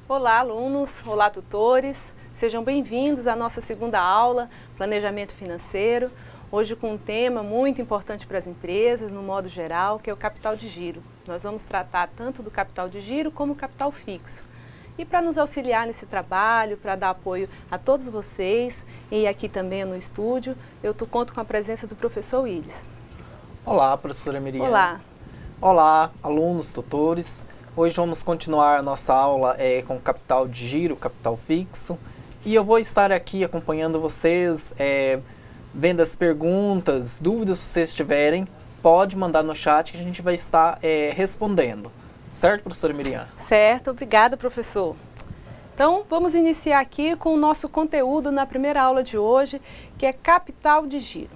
Olá, alunos! Olá, tutores! Sejam bem-vindos à nossa segunda aula, Planejamento Financeiro. Hoje com um tema muito importante para as empresas, no modo geral, que é o capital de giro. Nós vamos tratar tanto do capital de giro como o capital fixo. E para nos auxiliar nesse trabalho, para dar apoio a todos vocês e aqui também no estúdio, eu conto com a presença do professor Willis. Olá, professora Miriam. Olá! Olá, alunos, tutores. Hoje vamos continuar a nossa aula com capital de giro, capital fixo. E eu vou estar aqui acompanhando vocês, vendo as perguntas, dúvidas que vocês tiverem, pode mandar no chat que a gente vai estar respondendo. Certo, professora Miriam? Certo, obrigada, professor. Então, vamos iniciar aqui com o nosso conteúdo na primeira aula de hoje, que é capital de giro.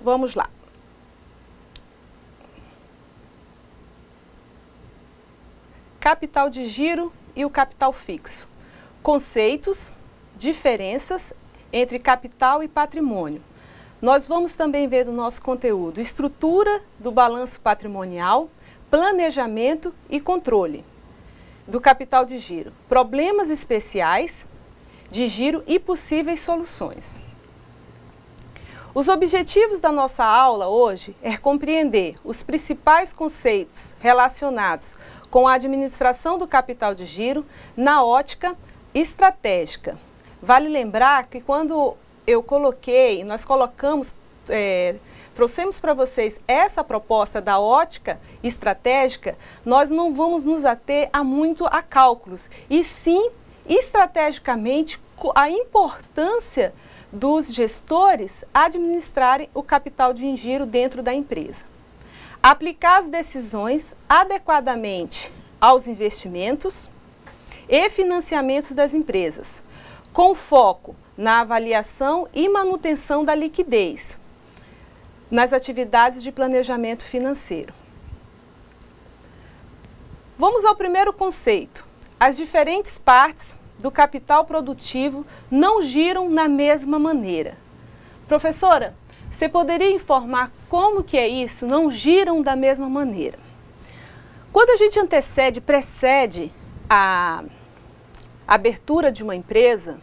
Vamos lá. Capital de giro e o capital fixo. Conceitos, diferenças entre capital e patrimônio. Nós vamos também ver do nosso conteúdo estrutura do balanço patrimonial, planejamento e controle do capital de giro, problemas especiais de giro e possíveis soluções. Os objetivos da nossa aula hoje é compreender os principais conceitos relacionados com a administração do capital de giro na ótica estratégica. Vale lembrar que quando nós colocamos, trouxemos para vocês essa proposta da ótica estratégica, nós não vamos nos ater muito a cálculos, e sim, estrategicamente, a importância dos gestores administrarem o capital de giro dentro da empresa. Aplicar as decisões adequadamente aos investimentos e financiamento das empresas, com foco na avaliação e manutenção da liquidez nas atividades de planejamento financeiro. Vamos ao primeiro conceito. As diferentes partes do capital produtivo não giram na mesma maneira. Professora, você poderia informar como que é isso? Não giram da mesma maneira. Quando a gente precede a abertura de uma empresa,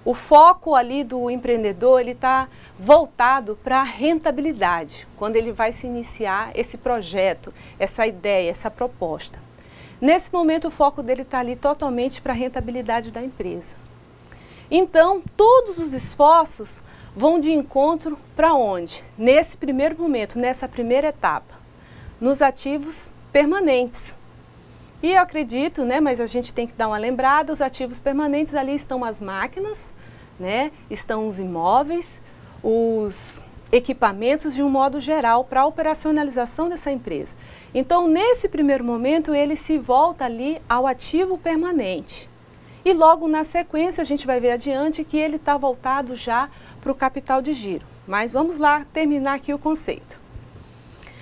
o foco ali do empreendedor, ele está voltado para a rentabilidade, quando ele vai se iniciar esse projeto, essa ideia, essa proposta. Nesse momento, o foco dele está ali totalmente para a rentabilidade da empresa. Então, todos os esforços vão de encontro para onde? Nesse primeiro momento, nessa primeira etapa, nos ativos permanentes. E eu acredito, mas a gente tem que dar uma lembrada, os ativos permanentes, ali estão as máquinas, estão os imóveis, os equipamentos de um modo geral para a operacionalização dessa empresa. Então, nesse primeiro momento, ele se volta ali ao ativo permanente. E logo na sequência, a gente vai ver adiante que ele está voltado já para o capital de giro. Mas vamos lá terminar aqui o conceito.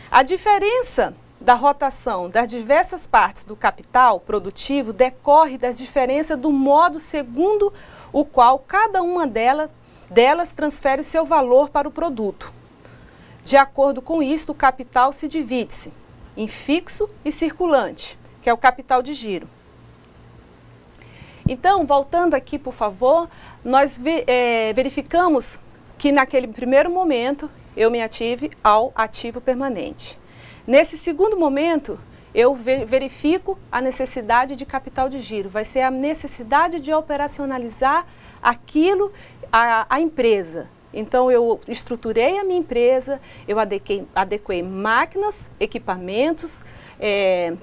A diferença da rotação das diversas partes do capital produtivo decorre das diferenças do modo segundo o qual cada uma delas transfere o seu valor para o produto. De acordo com isso, o capital se divide-se em fixo e circulante, que é o capital de giro. Então, voltando aqui, por favor, nós verificamos que naquele primeiro momento eu me ative ao ativo permanente. Nesse segundo momento, eu verifico a necessidade de capital de giro. Vai ser a necessidade de operacionalizar aquilo, a empresa. Então, eu estruturei a minha empresa, eu adequei máquinas, equipamentos,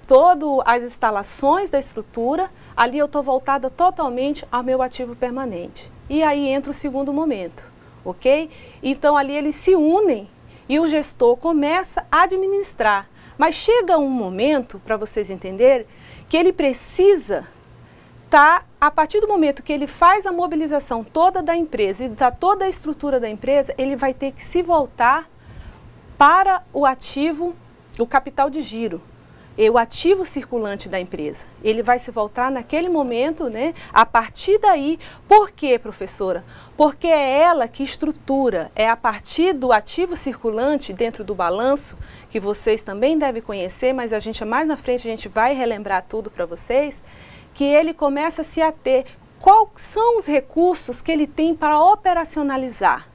todas as instalações da estrutura. Ali eu estou voltada totalmente ao meu ativo permanente. E aí entra o segundo momento, ok? Então, ali eles se unem e o gestor começa a administrar. Mas chega um momento, para vocês entenderem, que ele precisa a partir do momento que ele faz a mobilização toda da empresa e toda a estrutura da empresa, ele vai ter que se voltar para o ativo, o capital de giro. o ativo circulante da empresa. Ele vai se voltar naquele momento, né? A partir daí, por quê, professora? Porque é ela que estrutura, é a partir do ativo circulante dentro do balanço, que vocês também devem conhecer, mas mais na frente a gente vai relembrar tudo para vocês, que ele começa a se ater. Quais são os recursos que ele tem para operacionalizar?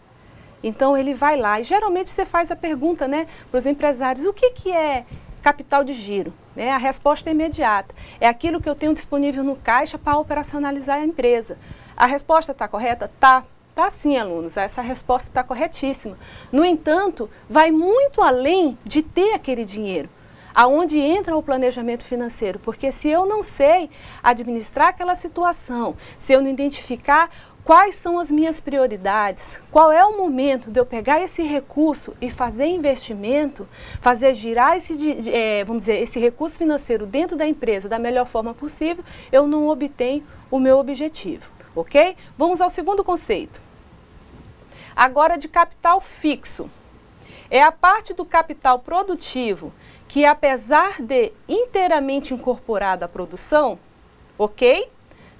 Então ele vai lá e geralmente você faz a pergunta, né, para os empresários, o que é capital de giro? A resposta é imediata. É aquilo que eu tenho disponível no caixa para operacionalizar a empresa. A resposta está correta? Tá. Tá sim, alunos. Essa resposta está corretíssima. No entanto, vai muito além de ter aquele dinheiro. Aonde entra o planejamento financeiro? Porque se eu não sei administrar aquela situação, se eu não identificar quais são as minhas prioridades, qual é o momento de eu pegar esse recurso e fazer investimento, fazer girar esse recurso financeiro dentro da empresa da melhor forma possível, eu não obtenho o meu objetivo, ok? Vamos ao segundo conceito. Agora de capital fixo. É a parte do capital produtivo que, apesar de inteiramente incorporado à produção, ok?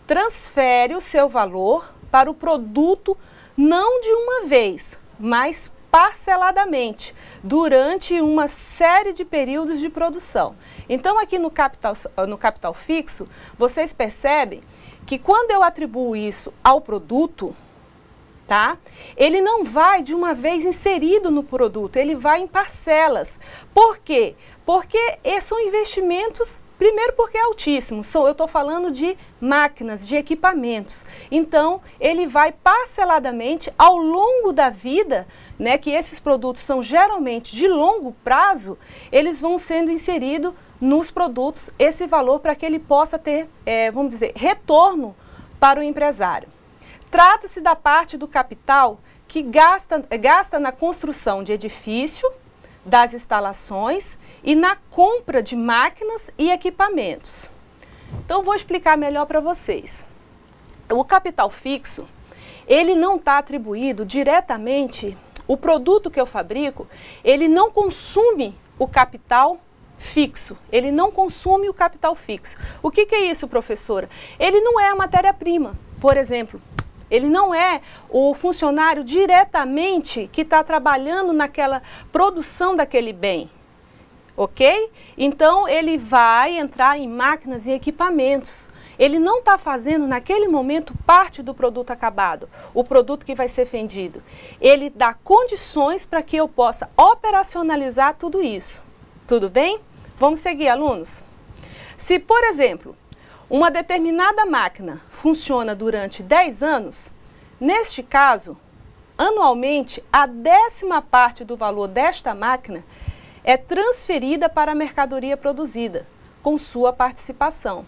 Transfere o seu valor para o produto não de uma vez, mas parceladamente, durante uma série de períodos de produção. Então, aqui no capital fixo, vocês percebem que quando eu atribuo isso ao produto, tá? Ele não vai de uma vez inserido no produto, ele vai em parcelas. Por quê? Porque são investimentos, primeiro porque é altíssimo, eu estou falando de máquinas, de equipamentos. Então, ele vai parceladamente ao longo da vida, né, que esses produtos são geralmente de longo prazo, eles vão sendo inseridos nos produtos, esse valor para que ele possa ter, vamos dizer, retorno para o empresário. Trata-se da parte do capital que gasta na construção de edifício, das instalações e na compra de máquinas e equipamentos. Então, vou explicar melhor para vocês. O capital fixo, ele não está atribuído diretamente, o produto que eu fabrico, ele não consome o capital fixo, ele não consome o capital fixo. O que é isso, professora? Ele não é a matéria-prima, por exemplo. Ele não é o funcionário diretamente que está trabalhando naquela produção daquele bem, ok? Então, ele vai entrar em máquinas e equipamentos. Ele não está fazendo, naquele momento, parte do produto acabado, o produto que vai ser vendido. Ele dá condições para que eu possa operacionalizar tudo isso. Tudo bem? Vamos seguir, alunos? Se, por exemplo, uma determinada máquina funciona durante 10 anos, neste caso, anualmente, a 10ª parte do valor desta máquina é transferida para a mercadoria produzida, com sua participação.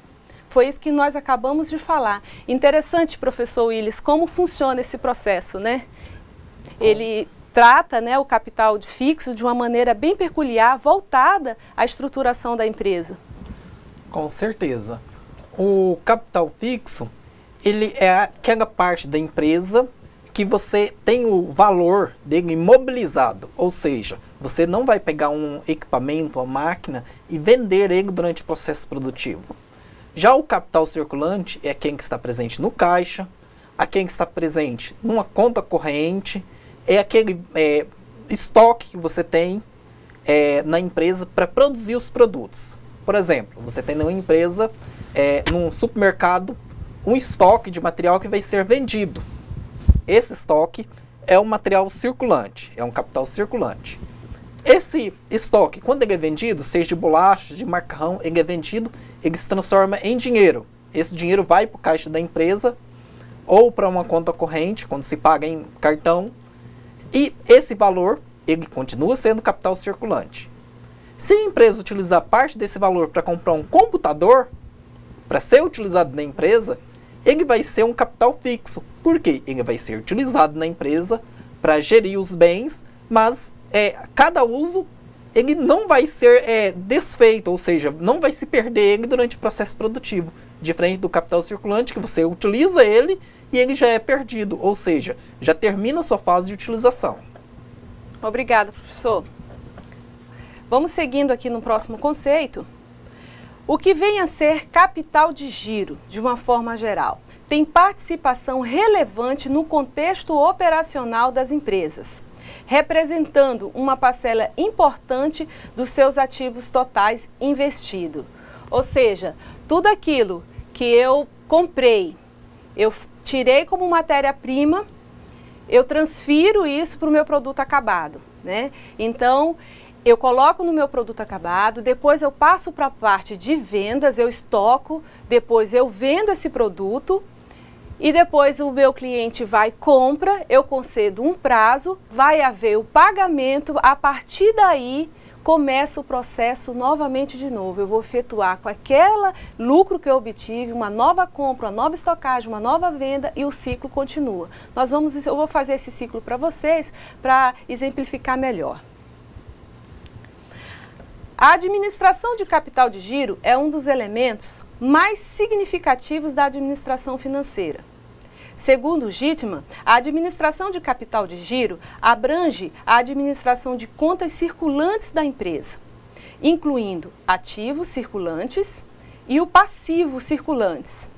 Foi isso que nós acabamos de falar. Interessante, professor Willis, como funciona esse processo, né? Ele trata, né, o capital fixo de uma maneira bem peculiar, voltada à estruturação da empresa. Com certeza. O capital fixo, ele é aquela parte da empresa que você tem o valor dele imobilizado, ou seja, você não vai pegar um equipamento, uma máquina e vender ele durante o processo produtivo. Já o capital circulante é quem que está presente no caixa, a quem que está presente numa conta corrente, é aquele estoque que você tem na empresa para produzir os produtos. Por exemplo, você tem numa empresa, num supermercado, um estoque de material que vai ser vendido. Esse estoque é um material circulante, é um capital circulante. Esse estoque, quando ele é vendido, seja de bolacha, de macarrão, ele é vendido, ele se transforma em dinheiro. Esse dinheiro vai para o caixa da empresa ou para uma conta corrente, quando se paga em cartão. E esse valor, ele continua sendo capital circulante. Se a empresa utilizar parte desse valor para comprar um computador, para ser utilizado na empresa, ele vai ser um capital fixo. Por quê? Ele vai ser utilizado na empresa para gerir os bens, mas cada uso ele não vai ser desfeito, ou seja, não vai se perder ele durante o processo produtivo. Diferente do capital circulante, que você utiliza ele e ele já é perdido, ou seja, já termina a sua fase de utilização. Obrigada, professor. Vamos seguindo aqui no próximo conceito. O que vem a ser capital de giro, de uma forma geral, tem participação relevante no contexto operacional das empresas, representando uma parcela importante dos seus ativos totais investidos. Ou seja, tudo aquilo que eu comprei, eu tirei como matéria-prima, eu transfiro isso para o meu produto acabado, né? Então, eu coloco no meu produto acabado, depois eu passo para a parte de vendas, eu estoco, depois eu vendo esse produto e depois o meu cliente vai, compra, eu concedo um prazo, vai haver o pagamento, a partir daí começa o processo novamente de novo. Eu vou efetuar com aquele lucro que eu obtive, uma nova compra, uma nova estocagem, uma nova venda e o ciclo continua. Eu vou fazer esse ciclo para vocês para exemplificar melhor. A administração de capital de giro é um dos elementos mais significativos da administração financeira. Segundo Gitman, a administração de capital de giro abrange a administração de contas circulantes da empresa, incluindo ativos circulantes e o passivo circulantes.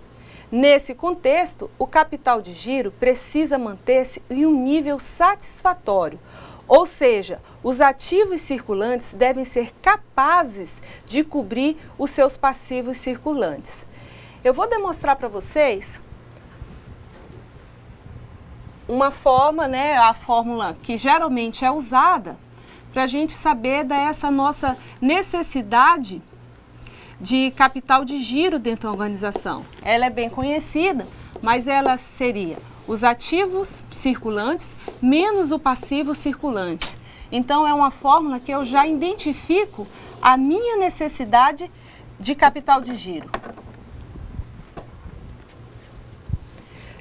Nesse contexto, o capital de giro precisa manter-se em um nível satisfatório, ou seja, os ativos circulantes devem ser capazes de cobrir os seus passivos circulantes. Eu vou demonstrar para vocês uma forma, né, a fórmula que geralmente é usada para a gente saber dessa nossa necessidade de capital de giro dentro da organização. Ela é bem conhecida, mas ela seria os ativos circulantes menos o passivo circulante. Então, é uma fórmula que eu já identifico a minha necessidade de capital de giro.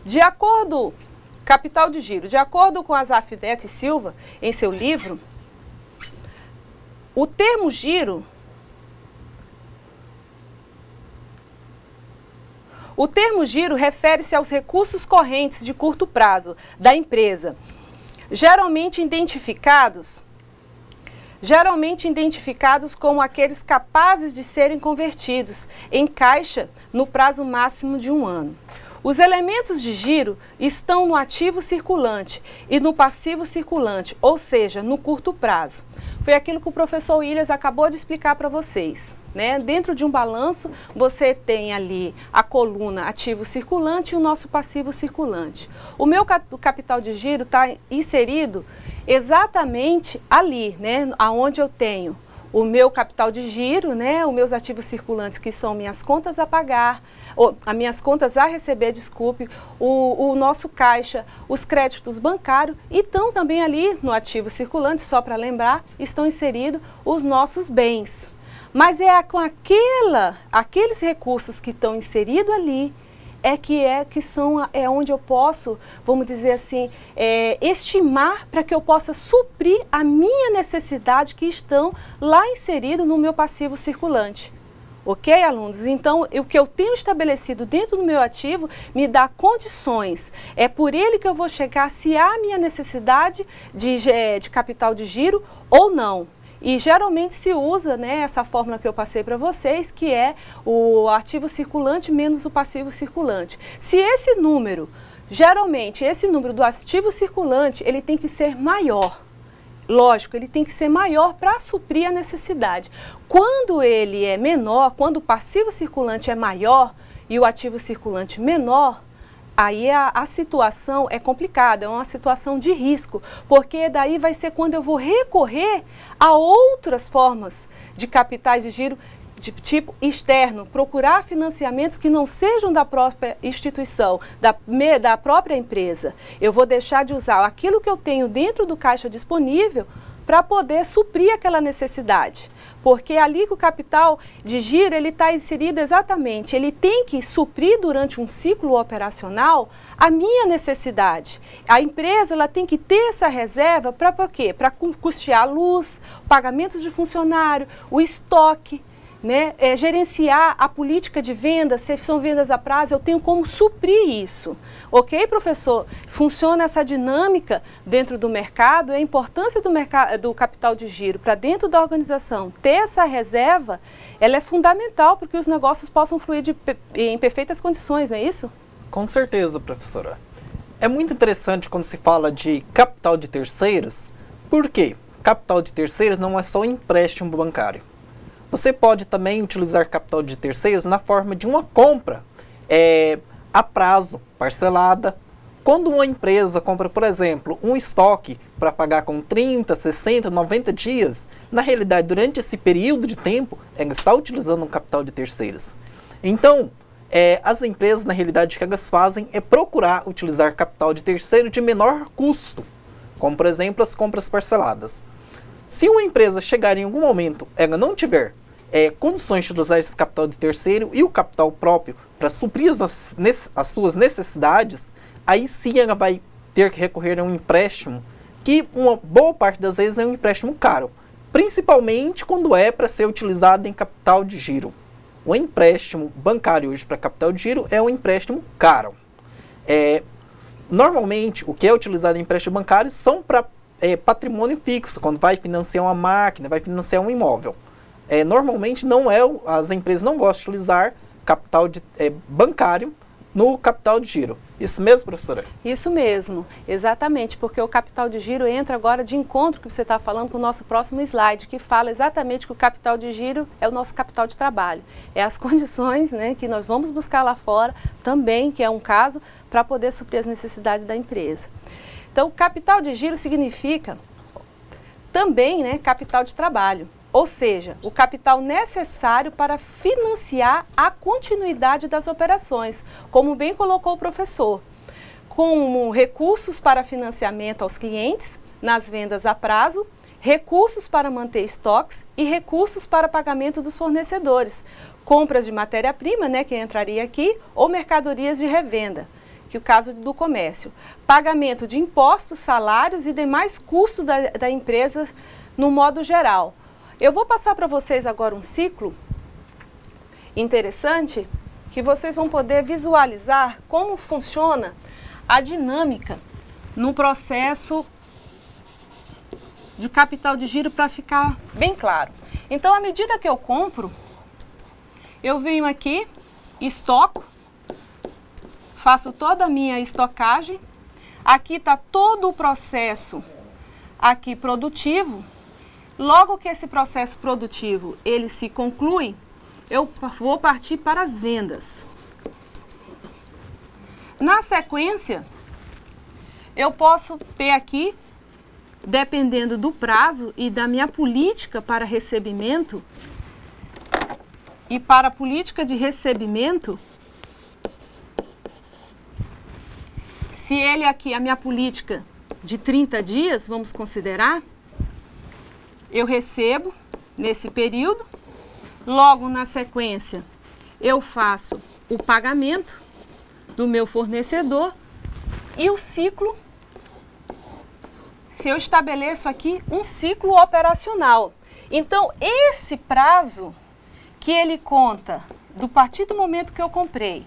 De acordo, capital de giro, de acordo com Asaf Neto e Silva, em seu livro, o termo giro refere-se aos recursos correntes de curto prazo da empresa, geralmente identificados como aqueles capazes de serem convertidos em caixa no prazo máximo de 1 ano. Os elementos de giro estão no ativo circulante e no passivo circulante, ou seja, no curto prazo. Foi aquilo que o professor Williams acabou de explicar para vocês, né? Dentro de um balanço, você tem ali a coluna ativo circulante e o nosso passivo circulante. O meu capital de giro está inserido exatamente ali, né? Onde eu tenho o meu capital de giro, né, os meus ativos circulantes, que são minhas contas a pagar, ou as minhas contas a receber, desculpe, o nosso caixa, os créditos bancários, e estão também ali no ativo circulante, só para lembrar, estão inseridos os nossos bens. Mas é com aqueles recursos que estão inseridos ali, é onde eu posso, vamos dizer assim, estimar para que eu possa suprir a minha necessidade que estão lá inseridos no meu passivo circulante. Ok, alunos? Então, o que eu tenho estabelecido dentro do meu ativo me dá condições. É por ele que eu vou chegar se há a minha necessidade de capital de giro ou não. E geralmente se usa, né, essa fórmula que eu passei para vocês, que é o ativo circulante menos o passivo circulante. Se esse número, geralmente esse número do ativo circulante, ele tem que ser maior. Lógico, ele tem que ser maior para suprir a necessidade. Quando ele é menor, quando o passivo circulante é maior e o ativo circulante menor, aí a situação é complicada, é uma situação de risco, porque daí vai ser quando eu vou recorrer a outras formas de capitais de giro de tipo externo, procurar financiamentos que não sejam da própria instituição, da própria empresa. Eu vou deixar de usar aquilo que eu tenho dentro do caixa disponível para poder suprir aquela necessidade. Porque ali que o capital de giro, ele está inserido exatamente, ele tem que suprir durante um ciclo operacional a minha necessidade. A empresa, ela tem que ter essa reserva para quê? Para custear a luz, pagamentos de funcionário, o estoque, né, gerenciar a política de vendas, se são vendas a prazo, eu tenho como suprir isso. Ok, professor? Funciona essa dinâmica dentro do mercado, a importância do capital de giro para dentro da organização ter essa reserva, ela é fundamental para que os negócios possam fluir em perfeitas condições, não é isso? Com certeza, professora. É muito interessante quando se fala de capital de terceiros, porque capital de terceiros não é só um empréstimo bancário. Você pode também utilizar capital de terceiros na forma de uma compra a prazo, parcelada. Quando uma empresa compra, por exemplo, um estoque para pagar com 30, 60, 90 dias, na realidade, durante esse período de tempo, ela está utilizando um capital de terceiros. Então, as empresas, na realidade, o que elas fazem é procurar utilizar capital de terceiro de menor custo, como, por exemplo, as compras parceladas. Se uma empresa chegar em algum momento, ela não tiver condições de utilizar esse capital de terceiro e o capital próprio para suprir as suas necessidades, aí sim ela vai ter que recorrer a um empréstimo, que uma boa parte das vezes é um empréstimo caro, principalmente quando é para ser utilizado em capital de giro. O empréstimo bancário hoje para capital de giro é um empréstimo caro. Normalmente, o que é utilizado em empréstimo bancário são para patrimônio fixo, quando vai financiar uma máquina, vai financiar um imóvel. Normalmente as empresas não gostam de utilizar capital bancário no capital de giro. Isso mesmo, professora? Isso mesmo, exatamente, porque o capital de giro entra agora de encontro que você está falando com o nosso próximo slide, que fala exatamente que o capital de giro é o nosso capital de trabalho. É as condições, né, que nós vamos buscar lá fora também, que é um caso, para poder suprir as necessidades da empresa. Então, capital de giro significa também, né, capital de trabalho. Ou seja, o capital necessário para financiar a continuidade das operações, como bem colocou o professor, como recursos para financiamento aos clientes nas vendas a prazo, recursos para manter estoques e recursos para pagamento dos fornecedores, compras de matéria-prima, né, que entraria aqui, ou mercadorias de revenda, que é o caso do comércio, pagamento de impostos, salários e demais custos da empresa no modo geral. Eu vou passar para vocês agora um ciclo interessante que vocês vão poder visualizar como funciona a dinâmica no processo de capital de giro para ficar bem claro. Então, à medida que eu compro, eu venho aqui, estoco, faço toda a minha estocagem, aqui está todo o processo aqui produtivo. Logo que esse processo produtivo ele se conclui, eu vou partir para as vendas. Na sequência, eu posso ter aqui, dependendo do prazo e da minha política para recebimento, e para a política de recebimento, se ele aqui, a minha política de 30 dias, vamos considerar, eu recebo nesse período, logo na sequência eu faço o pagamento do meu fornecedor e o ciclo, se eu estabeleço aqui um ciclo operacional. Então, esse prazo que ele conta do partir do momento que eu comprei,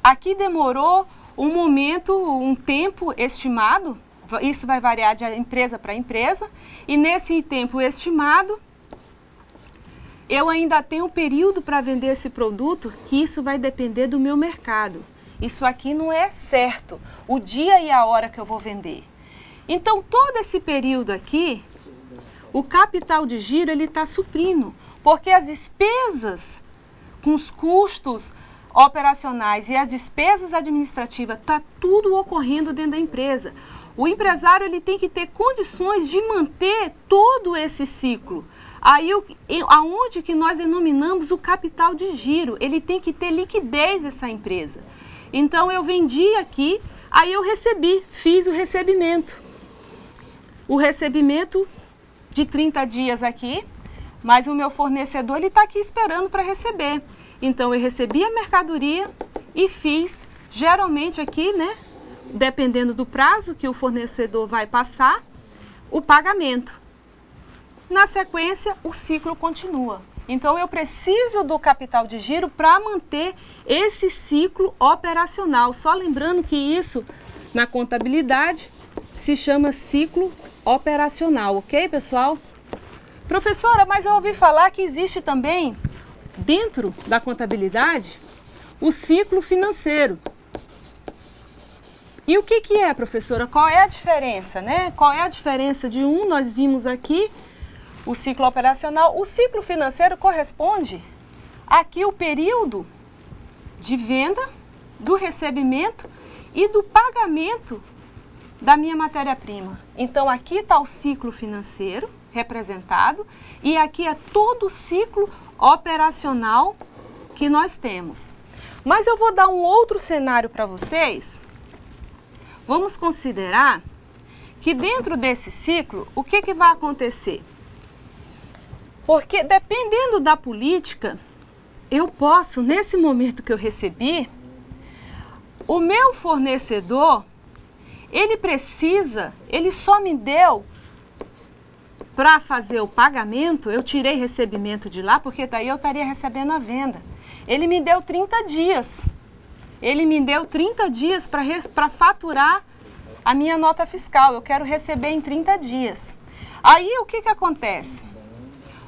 aqui demorou um momento, um tempo estimado. Isso vai variar de empresa para empresa, e nesse tempo estimado, eu ainda tenho um período para vender esse produto, que isso vai depender do meu mercado. Isso aqui não é certo, o dia e a hora que eu vou vender. Então, todo esse período aqui, o capital de giro ele está suprindo, porque as despesas com os custos operacionais e as despesas administrativas, está tudo ocorrendo dentro da empresa. O empresário ele tem que ter condições de manter todo esse ciclo. Aí, aonde que nós denominamos o capital de giro, ele tem que ter liquidez essa empresa. Então, eu vendi aqui, aí eu recebi, fiz o recebimento. O recebimento de 30 dias aqui, mas o meu fornecedor ele está aqui esperando para receber. Então, eu recebi a mercadoria e fiz, geralmente aqui, né? Dependendo do prazo que o fornecedor vai passar, o pagamento. Na sequência, o ciclo continua. Então, eu preciso do capital de giro para manter esse ciclo operacional. Só lembrando que isso, na contabilidade, se chama ciclo operacional, ok, pessoal? Professora, mas eu ouvi falar que existe também, dentro da contabilidade, o ciclo financeiro. E o que é, professora? Qual é a diferença, né? Qual é a diferença de um, nós vimos aqui, o ciclo operacional. O ciclo financeiro corresponde aqui o período de venda, do recebimento e do pagamento da minha matéria-prima. Então, aqui está o ciclo financeiro representado e aqui é todo o ciclo operacional que nós temos. Mas eu vou dar um outro cenário para vocês. Vamos considerar que dentro desse ciclo, o que vai acontecer? Porque dependendo da política, eu posso, nesse momento que eu recebi, o meu fornecedor, ele só me deu para fazer o pagamento, eu tirei recebimento de lá, porque daí eu estaria recebendo a venda. Ele me deu 30 dias. Ele me deu 30 dias para faturar a minha nota fiscal. Eu quero receber em 30 dias. Aí, o que acontece?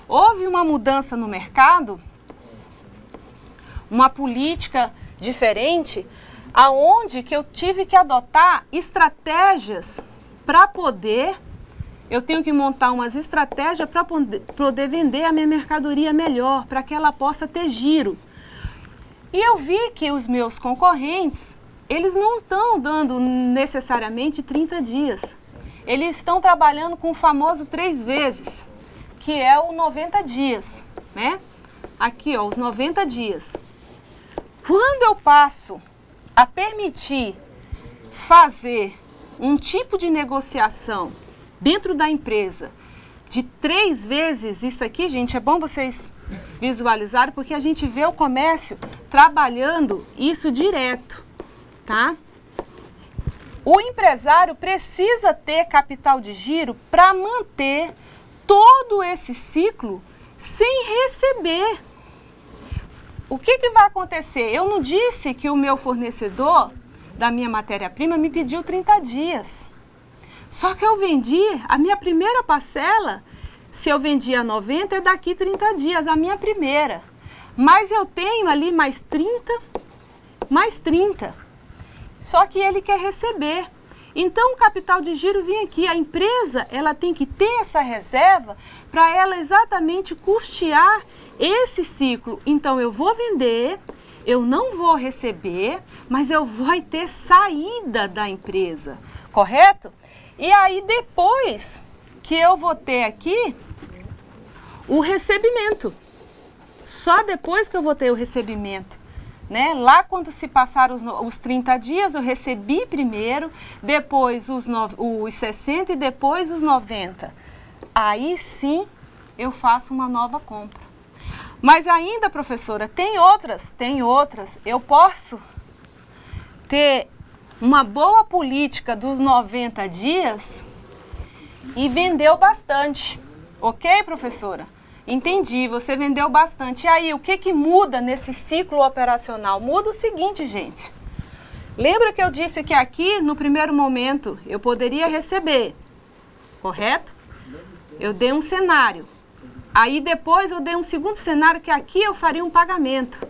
Houve uma mudança no mercado, uma política diferente, aonde que eu tive que adotar estratégias para poder, eu tenho que montar umas estratégias para poder vender a minha mercadoria melhor, para que ela possa ter giro. E eu vi que os meus concorrentes, eles não estão dando necessariamente 30 dias. Eles estão trabalhando com o famoso 3 vezes, que é o 90 dias, né? Aqui, ó, os 90 dias. Quando eu passo a permitir fazer um tipo de negociação dentro da empresa de 3 vezes, isso aqui, gente, é bom vocês visualizarem, porque a gente vê o comércio trabalhando isso direto, tá? O empresário precisa ter capital de giro para manter todo esse ciclo sem receber. O que vai acontecer? Eu não disse que o meu fornecedor da minha matéria-prima me pediu 30 dias. Só que eu vendi, a minha primeira parcela, se eu vendi a 90, é daqui 30 dias, a minha primeira. Mas eu tenho ali mais 30, mais 30. Só que ele quer receber. Então, o capital de giro vem aqui. A empresa, ela tem que ter essa reserva para ela exatamente custear esse ciclo. Então, eu vou vender, eu não vou receber, mas eu vou ter saída da empresa, correto? E aí, depois que eu vou ter aqui o recebimento. Só depois que eu vou ter o recebimento. Né? Lá quando se passaram os 30 dias, eu recebi primeiro, depois os 60 e depois os 90. Aí sim eu faço uma nova compra. Mas ainda, professora, tem outras. Eu posso ter uma boa política dos 90 dias e vendeu bastante. Ok, professora? Entendi, você vendeu bastante. E aí, o que muda nesse ciclo operacional? Muda o seguinte, gente. Lembra que eu disse que aqui, no primeiro momento, eu poderia receber, correto? Eu dei um cenário. Aí, depois, eu dei um segundo cenário, que aqui eu faria um pagamento.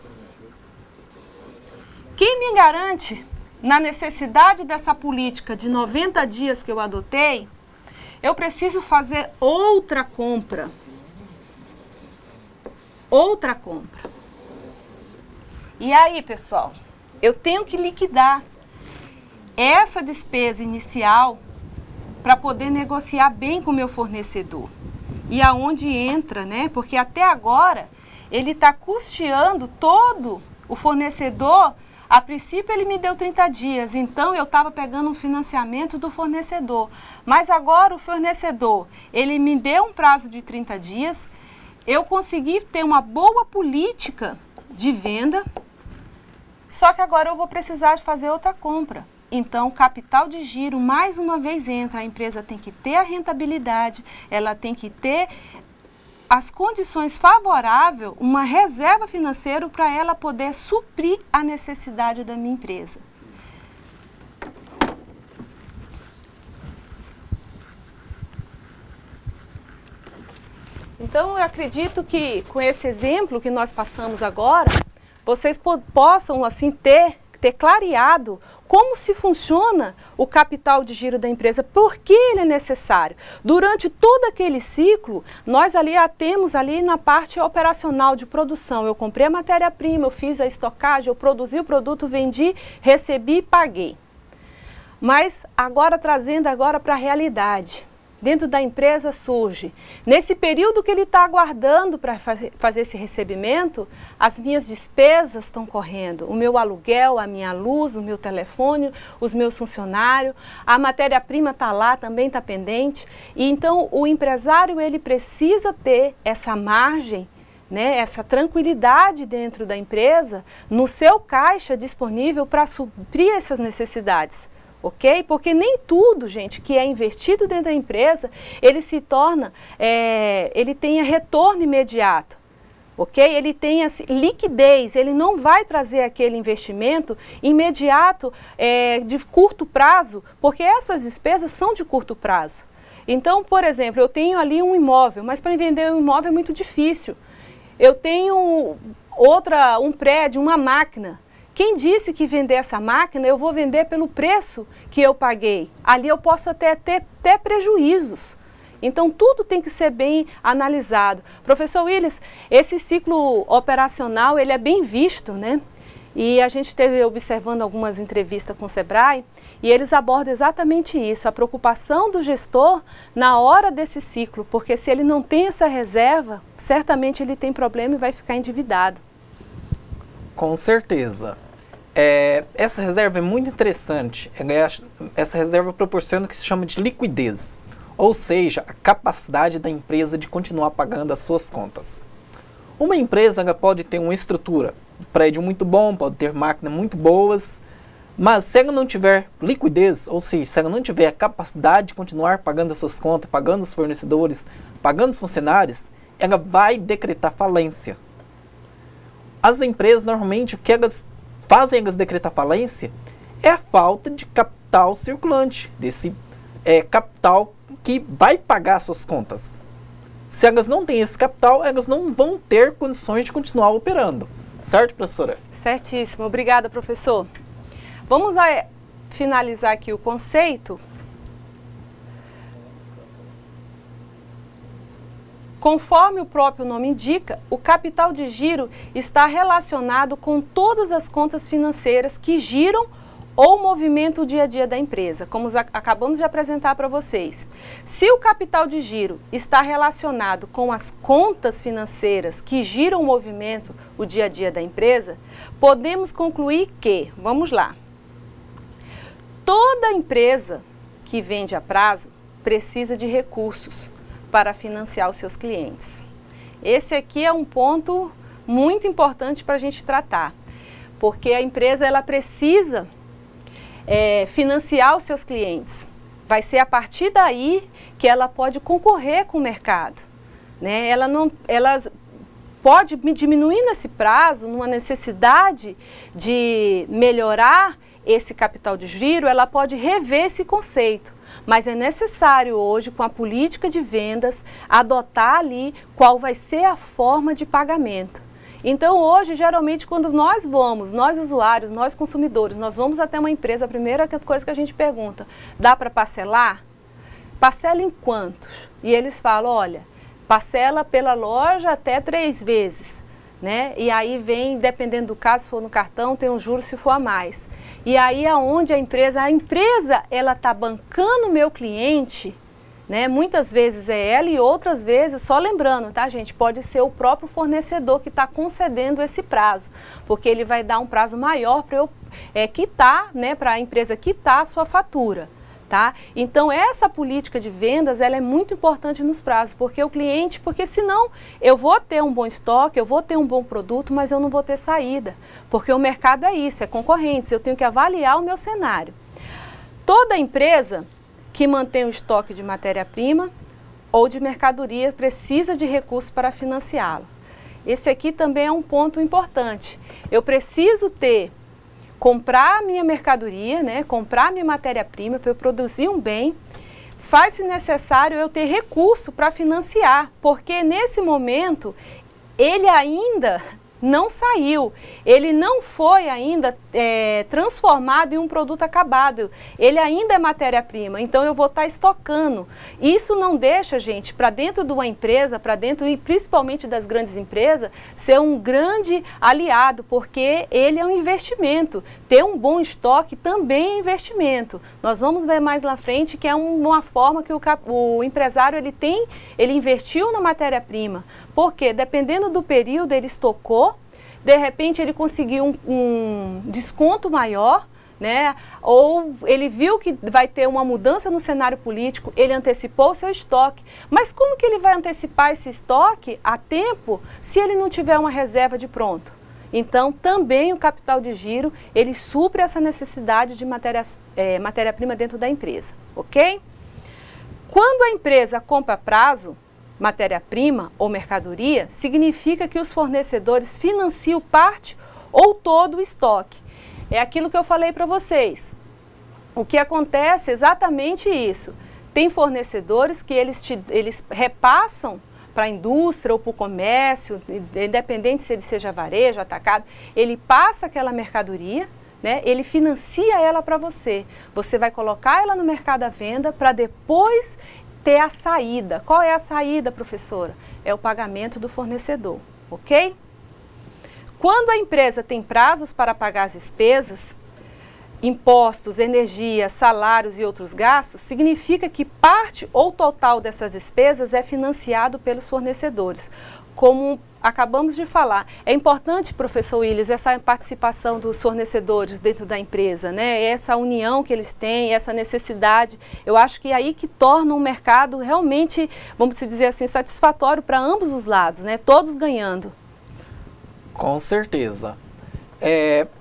Quem me garante, na necessidade dessa política de 90 dias que eu adotei, eu preciso fazer outra compra. Outra compra. E aí, pessoal, eu tenho que liquidar essa despesa inicial para poder negociar bem com o meu fornecedor. E aonde entra, né? Porque até agora ele está custeando todo o fornecedor. A princípio ele me deu 30 dias, então eu estava pegando um financiamento do fornecedor. Mas agora o fornecedor, ele me deu um prazo de 30 dias. Eu consegui ter uma boa política de venda, só que agora eu vou precisar de fazer outra compra. Então, o capital de giro, mais uma vez, entra. A empresa tem que ter a rentabilidade, ela tem que ter as condições favoráveis, uma reserva financeira para ela poder suprir a necessidade da minha empresa. Então, eu acredito que com esse exemplo que nós passamos agora, vocês possam assim ter clareado como se funciona o capital de giro da empresa, por que ele é necessário. Durante todo aquele ciclo, nós temos ali na parte operacional de produção. Eu comprei a matéria-prima, eu fiz a estocagem, eu produzi o produto, vendi, recebi e paguei. Mas agora trazendo agora para a realidade. Dentro da empresa surge, nesse período que ele está aguardando para fazer esse recebimento, as minhas despesas estão correndo, o meu aluguel, a minha luz, o meu telefone, os meus funcionários, a matéria-prima está lá, também está pendente, e então o empresário ele precisa ter essa margem, né, essa tranquilidade dentro da empresa, no seu caixa disponível para suprir essas necessidades. Ok? Porque nem tudo, gente, que é investido dentro da empresa, ele se torna, ele tenha retorno imediato. Ok? Ele tem liquidez, ele não vai trazer aquele investimento imediato de curto prazo, porque essas despesas são de curto prazo. Então, por exemplo, eu tenho ali um imóvel, mas para vender um imóvel é muito difícil. Eu tenho um prédio, uma máquina. Quem disse que vender essa máquina, eu vou vender pelo preço que eu paguei? Ali eu posso até ter prejuízos. Então, tudo tem que ser bem analisado. Professor Willis, esse ciclo operacional, ele é bem visto, né? E a gente esteve observando algumas entrevistas com o Sebrae e eles abordam exatamente isso, a preocupação do gestor na hora desse ciclo, porque se ele não tem essa reserva, certamente ele tem problema e vai ficar endividado. Com certeza. Essa reserva é muito interessante. Essa reserva proporciona o que se chama de liquidez, ou seja, a capacidade da empresa de continuar pagando as suas contas. Uma empresa pode ter uma estrutura, um prédio muito bom, pode ter máquinas muito boas, mas se ela não tiver liquidez, ou seja, se ela não tiver a capacidade de continuar pagando as suas contas, pagando os fornecedores, pagando os funcionários, ela vai decretar falência. As empresas, normalmente, o que elas fazem elas decretar falência é a falta de capital circulante, desse capital que vai pagar suas contas. Se elas não têm esse capital, elas não vão ter condições de continuar operando. Certo, professora? Certíssimo. Obrigada, professor. Vamos finalizar aqui o conceito. Conforme o próprio nome indica, o capital de giro está relacionado com todas as contas financeiras que giram ou movimentam o dia a dia da empresa, como acabamos de apresentar para vocês. Se o capital de giro está relacionado com as contas financeiras que giram o movimento o dia a dia da empresa, podemos concluir que, vamos lá, toda empresa que vende a prazo precisa de recursos para financiar os seus clientes. Esse aqui é um ponto muito importante para a gente tratar, porque a empresa ela precisa financiar os seus clientes. Vai ser a partir daí que ela pode concorrer com o mercado, né? Ela pode diminuir nesse prazo, numa necessidade de melhorar esse capital de giro, ela pode rever esse conceito. Mas é necessário hoje, com a política de vendas, adotar ali qual vai ser a forma de pagamento. Então hoje, geralmente, quando nós usuários, nós consumidores, nós vamos até uma empresa, a primeira coisa que a gente pergunta, dá para parcelar? Parcela em quantos? E eles falam, olha, parcela pela loja até 3 vezes. Né? E aí vem, dependendo do caso, se for no cartão, tem um juro se for a mais. E aí aonde a empresa ela está bancando o meu cliente, né? Muitas vezes é ela e outras vezes, só lembrando, tá, gente? Pode ser o próprio fornecedor que está concedendo esse prazo, porque ele vai dar um prazo maior para eu quitar, né? Para a empresa quitar a sua fatura. Tá? Então essa política de vendas ela é muito importante nos prazos, porque senão eu vou ter um bom estoque, eu vou ter um bom produto, mas eu não vou ter saída, porque o mercado é isso, é concorrentes, eu tenho que avaliar o meu cenário. Toda empresa que mantém o estoque de matéria-prima ou de mercadoria precisa de recursos para financiá-la. Esse aqui também é um ponto importante. Eu preciso comprar a minha mercadoria, né, comprar a minha matéria-prima para eu produzir um bem. Faz-se necessário eu ter recurso para financiar, porque nesse momento ele ainda não saiu, ele não foi ainda transformado em um produto acabado, ele ainda é matéria-prima, então eu vou estar estocando. Isso não deixa, gente, para dentro de uma empresa, para dentro e principalmente das grandes empresas, ser um grande aliado, porque ele é um investimento. Ter um bom estoque também é investimento. Nós vamos ver mais lá frente que é uma forma que o empresário ele investiu na matéria-prima, porque dependendo do período ele estocou, de repente ele conseguiu um desconto maior, né? Ou ele viu que vai ter uma mudança no cenário político, ele antecipou o seu estoque. Mas como que ele vai antecipar esse estoque a tempo se ele não tiver uma reserva de pronto? Então, também o capital de giro, ele supre essa necessidade de matéria-prima dentro da empresa, ok? Quando a empresa compra a prazo, matéria-prima ou mercadoria, significa que os fornecedores financiam parte ou todo o estoque. É aquilo que eu falei para vocês. O que acontece é exatamente isso. Tem fornecedores que eles repassam para a indústria ou para o comércio, independente se ele seja varejo, atacado, ele passa aquela mercadoria, né? Ele financia ela para você. Você vai colocar ela no mercado à venda para depois ter a saída. Qual é a saída, professora? É o pagamento do fornecedor, ok? Quando a empresa tem prazos para pagar as despesas, impostos, energia, salários e outros gastos, significa que parte ou total dessas despesas é financiado pelos fornecedores. Como acabamos de falar, é importante, professor Willis, essa participação dos fornecedores dentro da empresa, né? Essa união que eles têm, essa necessidade, eu acho que é aí que torna o mercado realmente, vamos dizer assim, satisfatório para ambos os lados, né? Todos ganhando. Com certeza.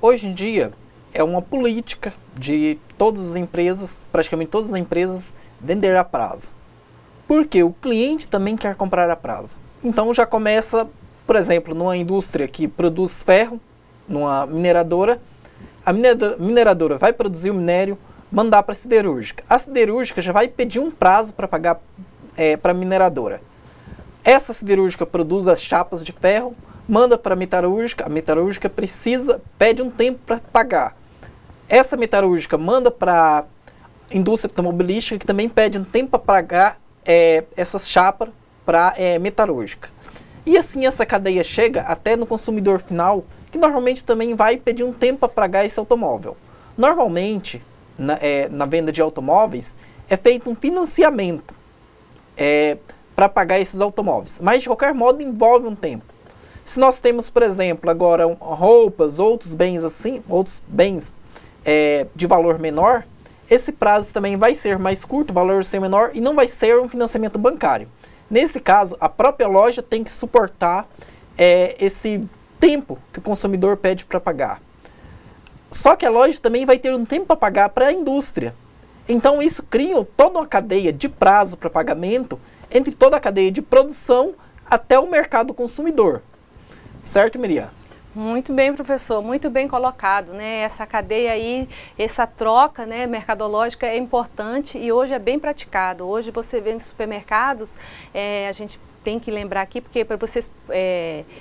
Hoje em dia, é uma política de todas as empresas, praticamente todas as empresas, vender a prazo. Porque o cliente também quer comprar a prazo. Então já começa, por exemplo, numa indústria que produz ferro, numa mineradora, a mineradora vai produzir o minério, mandar para a siderúrgica. A siderúrgica já vai pedir um prazo para pagar para a mineradora. Essa siderúrgica produz as chapas de ferro, manda para a metalúrgica pede um tempo para pagar. Essa metalúrgica manda para a indústria automobilística, que também pede um tempo para pagar essas chapas para metalúrgica. E assim essa cadeia chega até no consumidor final, que normalmente também vai pedir um tempo para pagar esse automóvel. Normalmente, na venda de automóveis, é feito um financiamento para pagar esses automóveis. Mas de qualquer modo envolve um tempo. Se nós temos, por exemplo, agora roupas, outros bens assim, de valor menor, esse prazo também vai ser mais curto, o valor vai ser menor e não vai ser um financiamento bancário. Nesse caso, a própria loja tem que suportar esse tempo que o consumidor pede para pagar. Só que a loja também vai ter um tempo para pagar para a indústria. Então isso cria toda uma cadeia de prazo para pagamento entre toda a cadeia de produção até o mercado consumidor. Certo, Miriam? Muito bem, professor, muito bem colocado, né? Essa cadeia aí, essa troca, né, mercadológica é importante e hoje é bem praticado. Hoje você vê nos supermercados, a gente tem que lembrar aqui, porque para vocês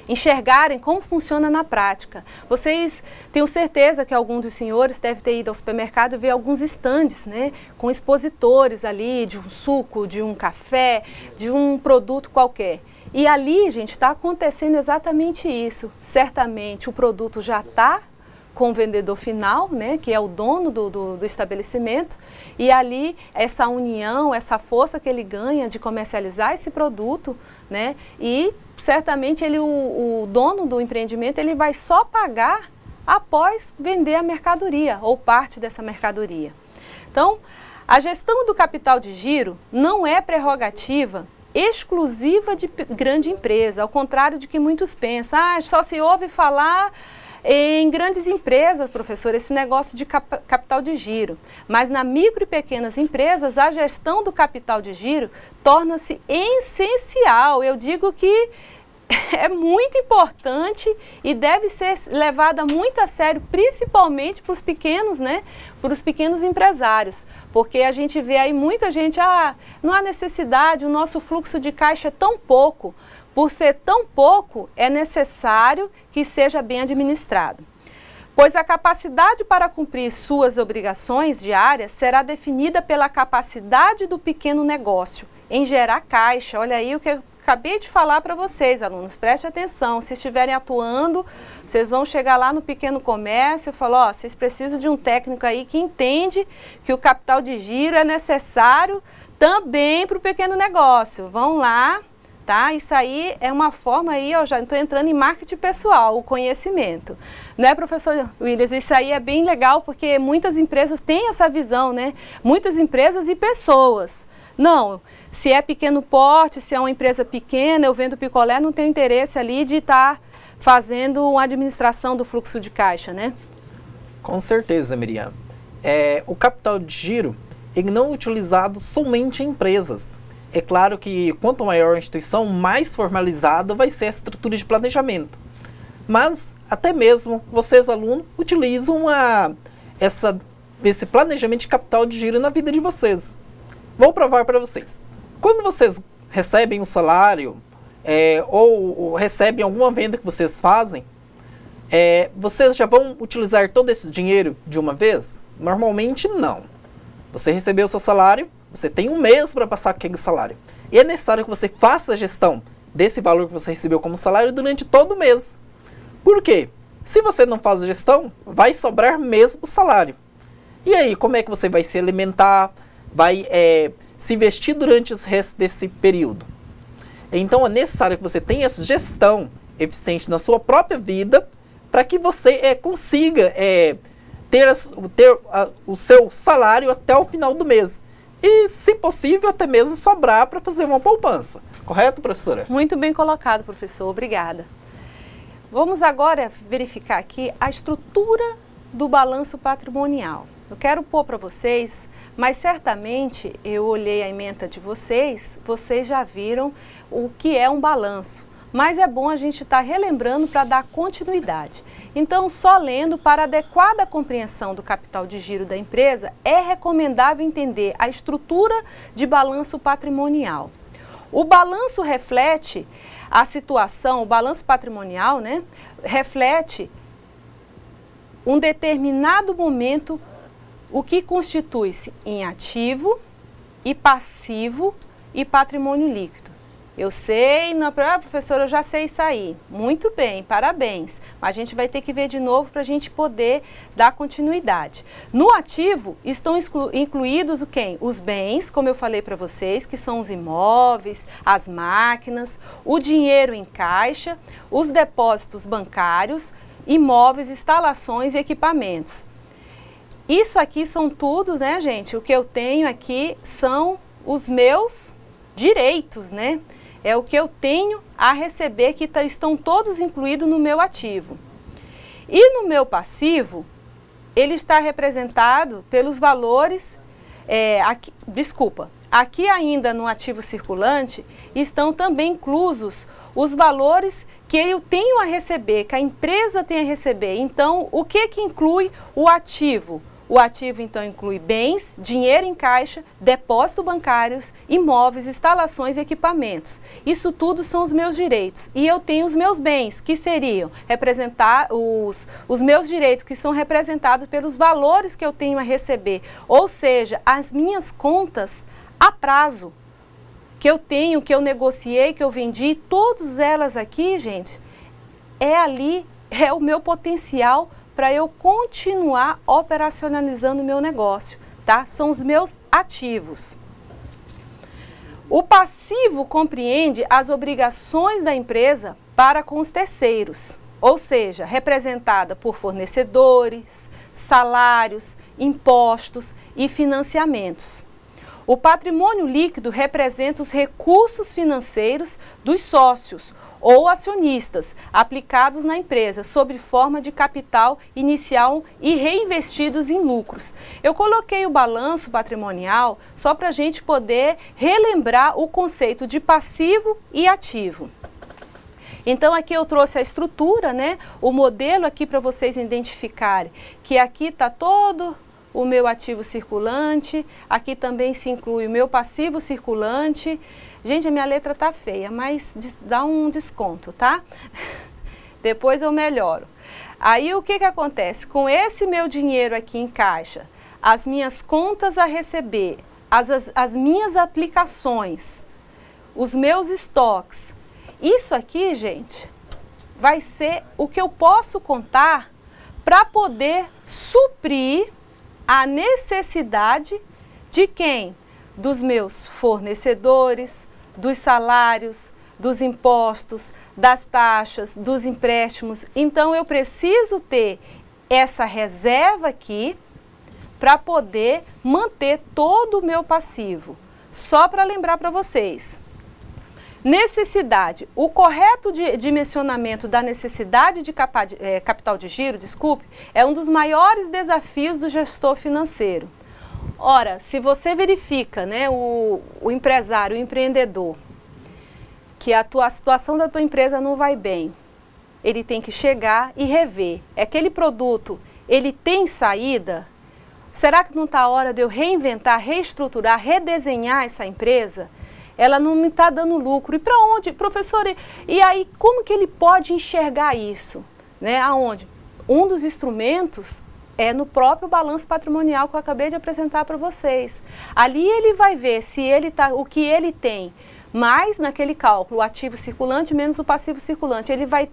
enxergarem como funciona na prática. Vocês, tenho certeza que algum dos senhores deve ter ido ao supermercado e ver alguns estandes, né, com expositores ali de um suco, de um café, de um produto qualquer. E ali, gente, está acontecendo exatamente isso. Certamente o produto já está com o vendedor final, né, que é o dono do estabelecimento, e ali essa união, essa força que ele ganha de comercializar esse produto, né, e certamente o dono do empreendimento ele vai só pagar após vender a mercadoria ou parte dessa mercadoria. Então, a gestão do capital de giro não é prerrogativa exclusiva de grande empresa, ao contrário de que muitos pensam, só se ouve falar em grandes empresas, professor, esse negócio de capital de giro. Mas na micro e pequenas empresas, a gestão do capital de giro torna-se essencial. Eu digo que é muito importante e deve ser levada muito a sério, principalmente para os pequenos, né? Para os pequenos empresários. Porque a gente vê aí muita gente, não há necessidade, o nosso fluxo de caixa é tão pouco. Por ser tão pouco, é necessário que seja bem administrado. Pois a capacidade para cumprir suas obrigações diárias será definida pela capacidade do pequeno negócio em gerar caixa. Olha aí o que eu acabei de falar para vocês, alunos, prestem atenção. Se estiverem atuando, vocês vão chegar lá no pequeno comércio e falar, ó, vocês precisam de um técnico aí que entende que o capital de giro é necessário também para o pequeno negócio. Vão lá. Tá? Isso aí é uma forma aí, eu já estou entrando em marketing pessoal, o conhecimento. Né, professor Williams? Isso aí é bem legal porque muitas empresas têm essa visão, né? Muitas empresas e pessoas. Não, se é pequeno porte, se é uma empresa pequena, eu vendo picolé, não tenho interesse ali de estar fazendo uma administração do fluxo de caixa, né? Com certeza, Miriam. O capital de giro, ele não é utilizado somente em empresas. É claro que quanto maior a instituição, mais formalizada vai ser a estrutura de planejamento. Mas até mesmo vocês, alunos, utilizam esse planejamento de capital de giro na vida de vocês. Vou provar para vocês. Quando vocês recebem um salário ou recebem alguma venda que vocês fazem, vocês já vão utilizar todo esse dinheiro de uma vez? Normalmente não. Você recebeu o seu salário, você tem um mês para passar aquele salário. E é necessário que você faça a gestão desse valor que você recebeu como salário durante todo o mês. Por quê? Se você não faz a gestão, vai sobrar mesmo o salário. E aí, como é que você vai se alimentar, vai se vestir durante o resto desse período? Então é necessário que você tenha essa gestão eficiente na sua própria vida para que você consiga ter o seu salário até o final do mês. E, se possível, até mesmo sobrar para fazer uma poupança. Correto, professora? Muito bem colocado, professor. Obrigada. Vamos agora verificar aqui a estrutura do balanço patrimonial. Eu quero pôr para vocês, mas certamente eu olhei a ementa de vocês, vocês já viram o que é um balanço. Mas é bom a gente estar relembrando para dar continuidade. Então, só lendo, para adequada compreensão do capital de giro da empresa, é recomendável entender a estrutura de balanço patrimonial. O balanço reflete a situação, o balanço patrimonial, né, reflete um determinado momento, o que constitui-se em ativo e passivo e patrimônio líquido. Eu sei, professora, eu já sei isso aí. Muito bem, parabéns. Mas a gente vai ter que ver de novo para a gente poder dar continuidade. No ativo estão incluídos o quem? Os bens, como eu falei para vocês, que são os imóveis, as máquinas, o dinheiro em caixa, os depósitos bancários, imóveis, instalações e equipamentos. Isso aqui são tudo, né, gente? O que eu tenho aqui são os meus direitos, né? É o que eu tenho a receber, que estão todos incluídos no meu ativo. E no meu passivo, ele está representado pelos valores, aqui ainda no ativo circulante, estão também inclusos os valores que eu tenho a receber, que a empresa tem a receber. Então, o que inclui o ativo? O ativo, então, inclui bens, dinheiro em caixa, depósitos bancários, imóveis, instalações e equipamentos. Isso tudo são os meus direitos. E eu tenho os meus bens, que seriam representar os meus direitos, que são representados pelos valores que eu tenho a receber. Ou seja, as minhas contas a prazo, que eu tenho, que eu negociei, que eu vendi, todas elas aqui, gente, é o meu potencial para eu continuar operacionalizando o meu negócio, tá? São os meus ativos. O passivo compreende as obrigações da empresa para com os terceiros, ou seja, representada por fornecedores, salários, impostos e financiamentos. O patrimônio líquido representa os recursos financeiros dos sócios ou acionistas aplicados na empresa sob forma de capital inicial e reinvestidos em lucros. Eu coloquei o balanço patrimonial só para a gente poder relembrar o conceito de passivo e ativo. Então aqui eu trouxe a estrutura, né? O modelo aqui para vocês identificarem que aqui está todo o meu ativo circulante, aqui também se inclui o meu passivo circulante. Gente, a minha letra tá feia, mas dá um desconto, tá? Depois eu melhoro. Aí o que acontece? Com esse meu dinheiro aqui em caixa, as minhas contas a receber, as minhas aplicações, os meus estoques, isso aqui, gente, vai ser o que eu posso contar para poder suprir a necessidade de quem? Dos meus fornecedores, dos salários, dos impostos, das taxas, dos empréstimos. Então, eu preciso ter essa reserva aqui para poder manter todo o meu passivo. Só para lembrar para vocês. Necessidade. O correto dimensionamento da necessidade de capital de giro, é um dos maiores desafios do gestor financeiro. Ora, se você verifica, né, o empresário, o empreendedor, que a situação da tua empresa não vai bem, ele tem que chegar e rever. Aquele produto, ele tem saída? Será que não está a hora de eu reinventar, reestruturar, redesenhar essa empresa? Ela não me está dando lucro. E para onde? Professor, e aí como que ele pode enxergar isso? Né? Aonde? Um dos instrumentos é no próprio balanço patrimonial que eu acabei de apresentar para vocês. Ali ele vai ver se ele o que ele tem, mais naquele cálculo, o ativo circulante menos o passivo circulante. Ele vai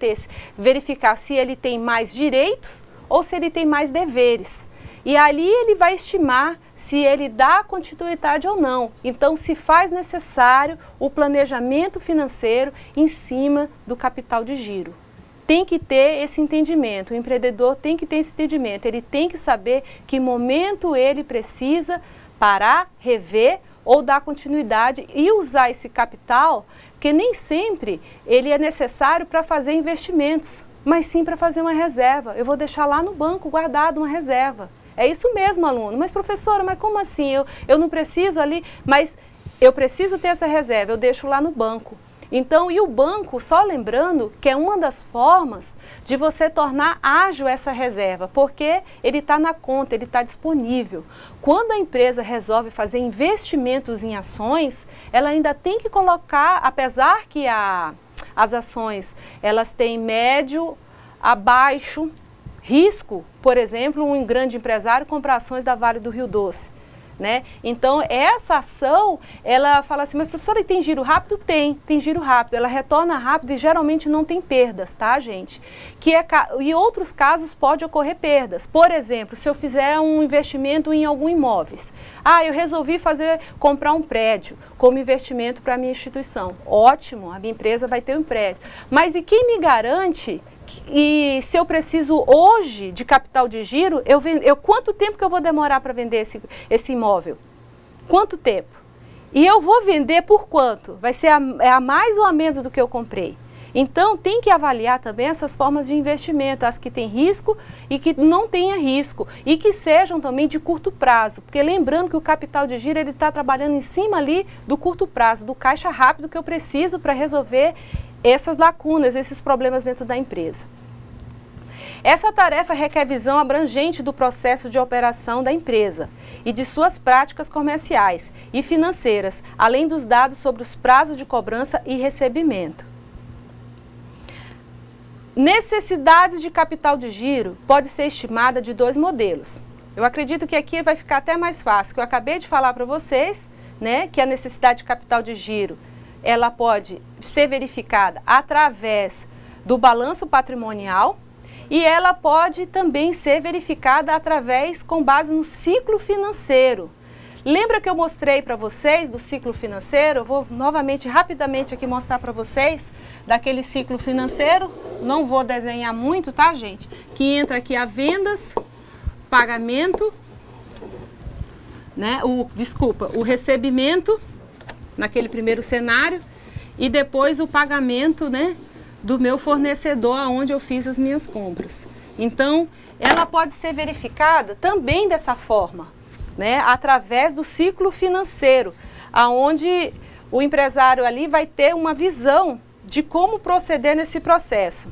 verificar se ele tem mais direitos ou se ele tem mais deveres. E ali ele vai estimar se ele dá continuidade ou não. Então, se faz necessário o planejamento financeiro em cima do capital de giro. Tem que ter esse entendimento, o empreendedor tem que ter esse entendimento. Ele tem que saber que momento ele precisa parar, rever ou dar continuidade e usar esse capital, porque nem sempre ele é necessário para fazer investimentos, mas sim para fazer uma reserva. Eu vou deixar lá no banco guardado uma reserva. É isso mesmo, aluno. Mas, professora, mas como assim? Eu não preciso ali, mas eu preciso ter essa reserva, eu deixo lá no banco. Então, e o banco, só lembrando que é uma das formas de você tornar ágil essa reserva, porque ele está na conta, ele está disponível. Quando a empresa resolve fazer investimentos em ações, ela ainda tem que colocar, apesar que as ações, elas têm médio a baixo risco, por exemplo, um grande empresário comprar ações da Vale do Rio Doce, né? Então, essa ação, ela fala assim, mas professora, tem giro rápido? Tem giro rápido, ela retorna rápido e geralmente não tem perdas, tá, gente? Em outros casos pode ocorrer perdas. Por exemplo, se eu fizer um investimento em algum imóveis, eu resolvi comprar um prédio como investimento para a minha instituição. Ótimo, a minha empresa vai ter um prédio. Mas e quem me garante? E se eu preciso hoje de capital de giro, quanto tempo que eu vou demorar para vender esse imóvel? Quanto tempo? E eu vou vender por quanto? Vai ser a mais ou a menos do que eu comprei? Então, tem que avaliar também essas formas de investimento, as que têm risco e que não tenha risco, e que sejam também de curto prazo, porque lembrando que o capital de giro, ele está trabalhando em cima ali do curto prazo, do caixa rápido que eu preciso para resolver essas lacunas, esses problemas dentro da empresa. Essa tarefa requer visão abrangente do processo de operação da empresa e de suas práticas comerciais e financeiras, além dos dados sobre os prazos de cobrança e recebimento. Necessidades de capital de giro pode ser estimada de 2 modelos. Eu acredito que aqui vai ficar até mais fácil, que eu acabei de falar para vocês, né, que a necessidade de capital de giro, ela pode ser verificada através do balanço patrimonial e ela pode também ser verificada com base no ciclo financeiro. Lembra que eu mostrei para vocês do ciclo financeiro? Eu vou novamente, rapidamente aqui mostrar para vocês daquele ciclo financeiro. Não vou desenhar muito, tá, gente? Que entra aqui a vendas, pagamento, né? O recebimento naquele primeiro cenário e depois o pagamento, né, do meu fornecedor aonde eu fiz as minhas compras. Então, ela pode ser verificada também dessa forma, né, através do ciclo financeiro, aonde o empresário ali vai ter uma visão de como proceder nesse processo.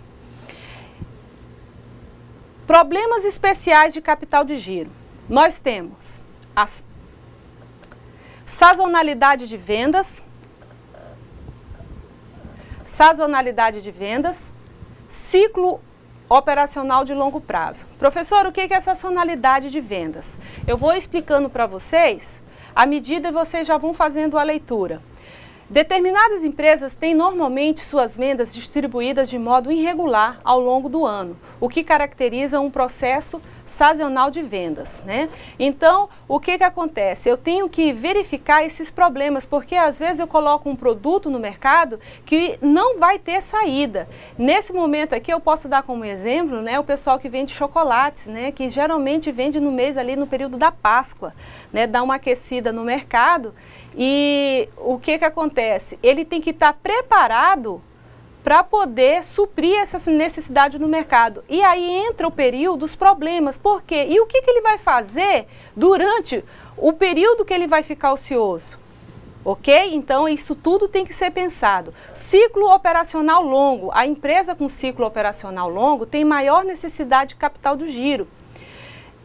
Problemas especiais de capital de giro. Nós temos a sazonalidade de vendas, ciclo operacional de longo prazo. Professor, o que é essa sazonalidade de vendas? Eu vou explicando para vocês, à medida que vocês já vão fazendo a leitura. Determinadas empresas têm normalmente suas vendas distribuídas de modo irregular ao longo do ano, o que caracteriza um processo sazonal de vendas, né? Então, o que acontece? Eu tenho que verificar esses problemas, porque às vezes eu coloco um produto no mercado que não vai ter saída. Nesse momento aqui eu posso dar como exemplo, né, o pessoal que vende chocolates, né, que geralmente vende no mês ali no período da Páscoa, né, dá uma aquecida no mercado. E o que acontece? Ele tem que estar preparado para poder suprir essa necessidade no mercado. E aí entra o período dos problemas. Por quê? E o que ele vai fazer durante o período que ele vai ficar ocioso? Ok? Então, isso tudo tem que ser pensado. Ciclo operacional longo. A empresa com ciclo operacional longo tem maior necessidade de capital do giro.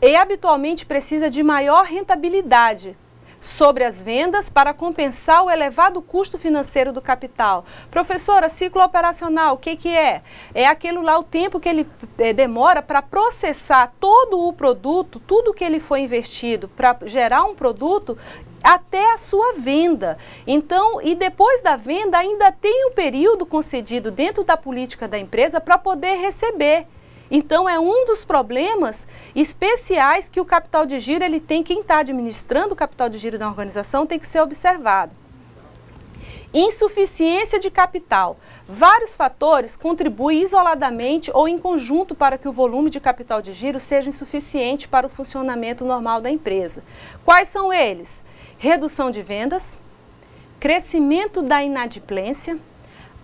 E habitualmente precisa de maior rentabilidade sobre as vendas para compensar o elevado custo financeiro do capital. Professora, ciclo operacional, o que é? É aquilo lá, o tempo que ele demora para processar todo o produto, tudo que ele foi investido para gerar um produto até a sua venda. Então, e depois da venda ainda tem um período concedido dentro da política da empresa para poder receber. Então, é um dos problemas especiais que o capital de giro, ele tem, quem está administrando o capital de giro da organização tem que ser observado. Insuficiência de capital. Vários fatores contribuem isoladamente ou em conjunto para que o volume de capital de giro seja insuficiente para o funcionamento normal da empresa. Quais são eles? Redução de vendas, crescimento da inadimplência,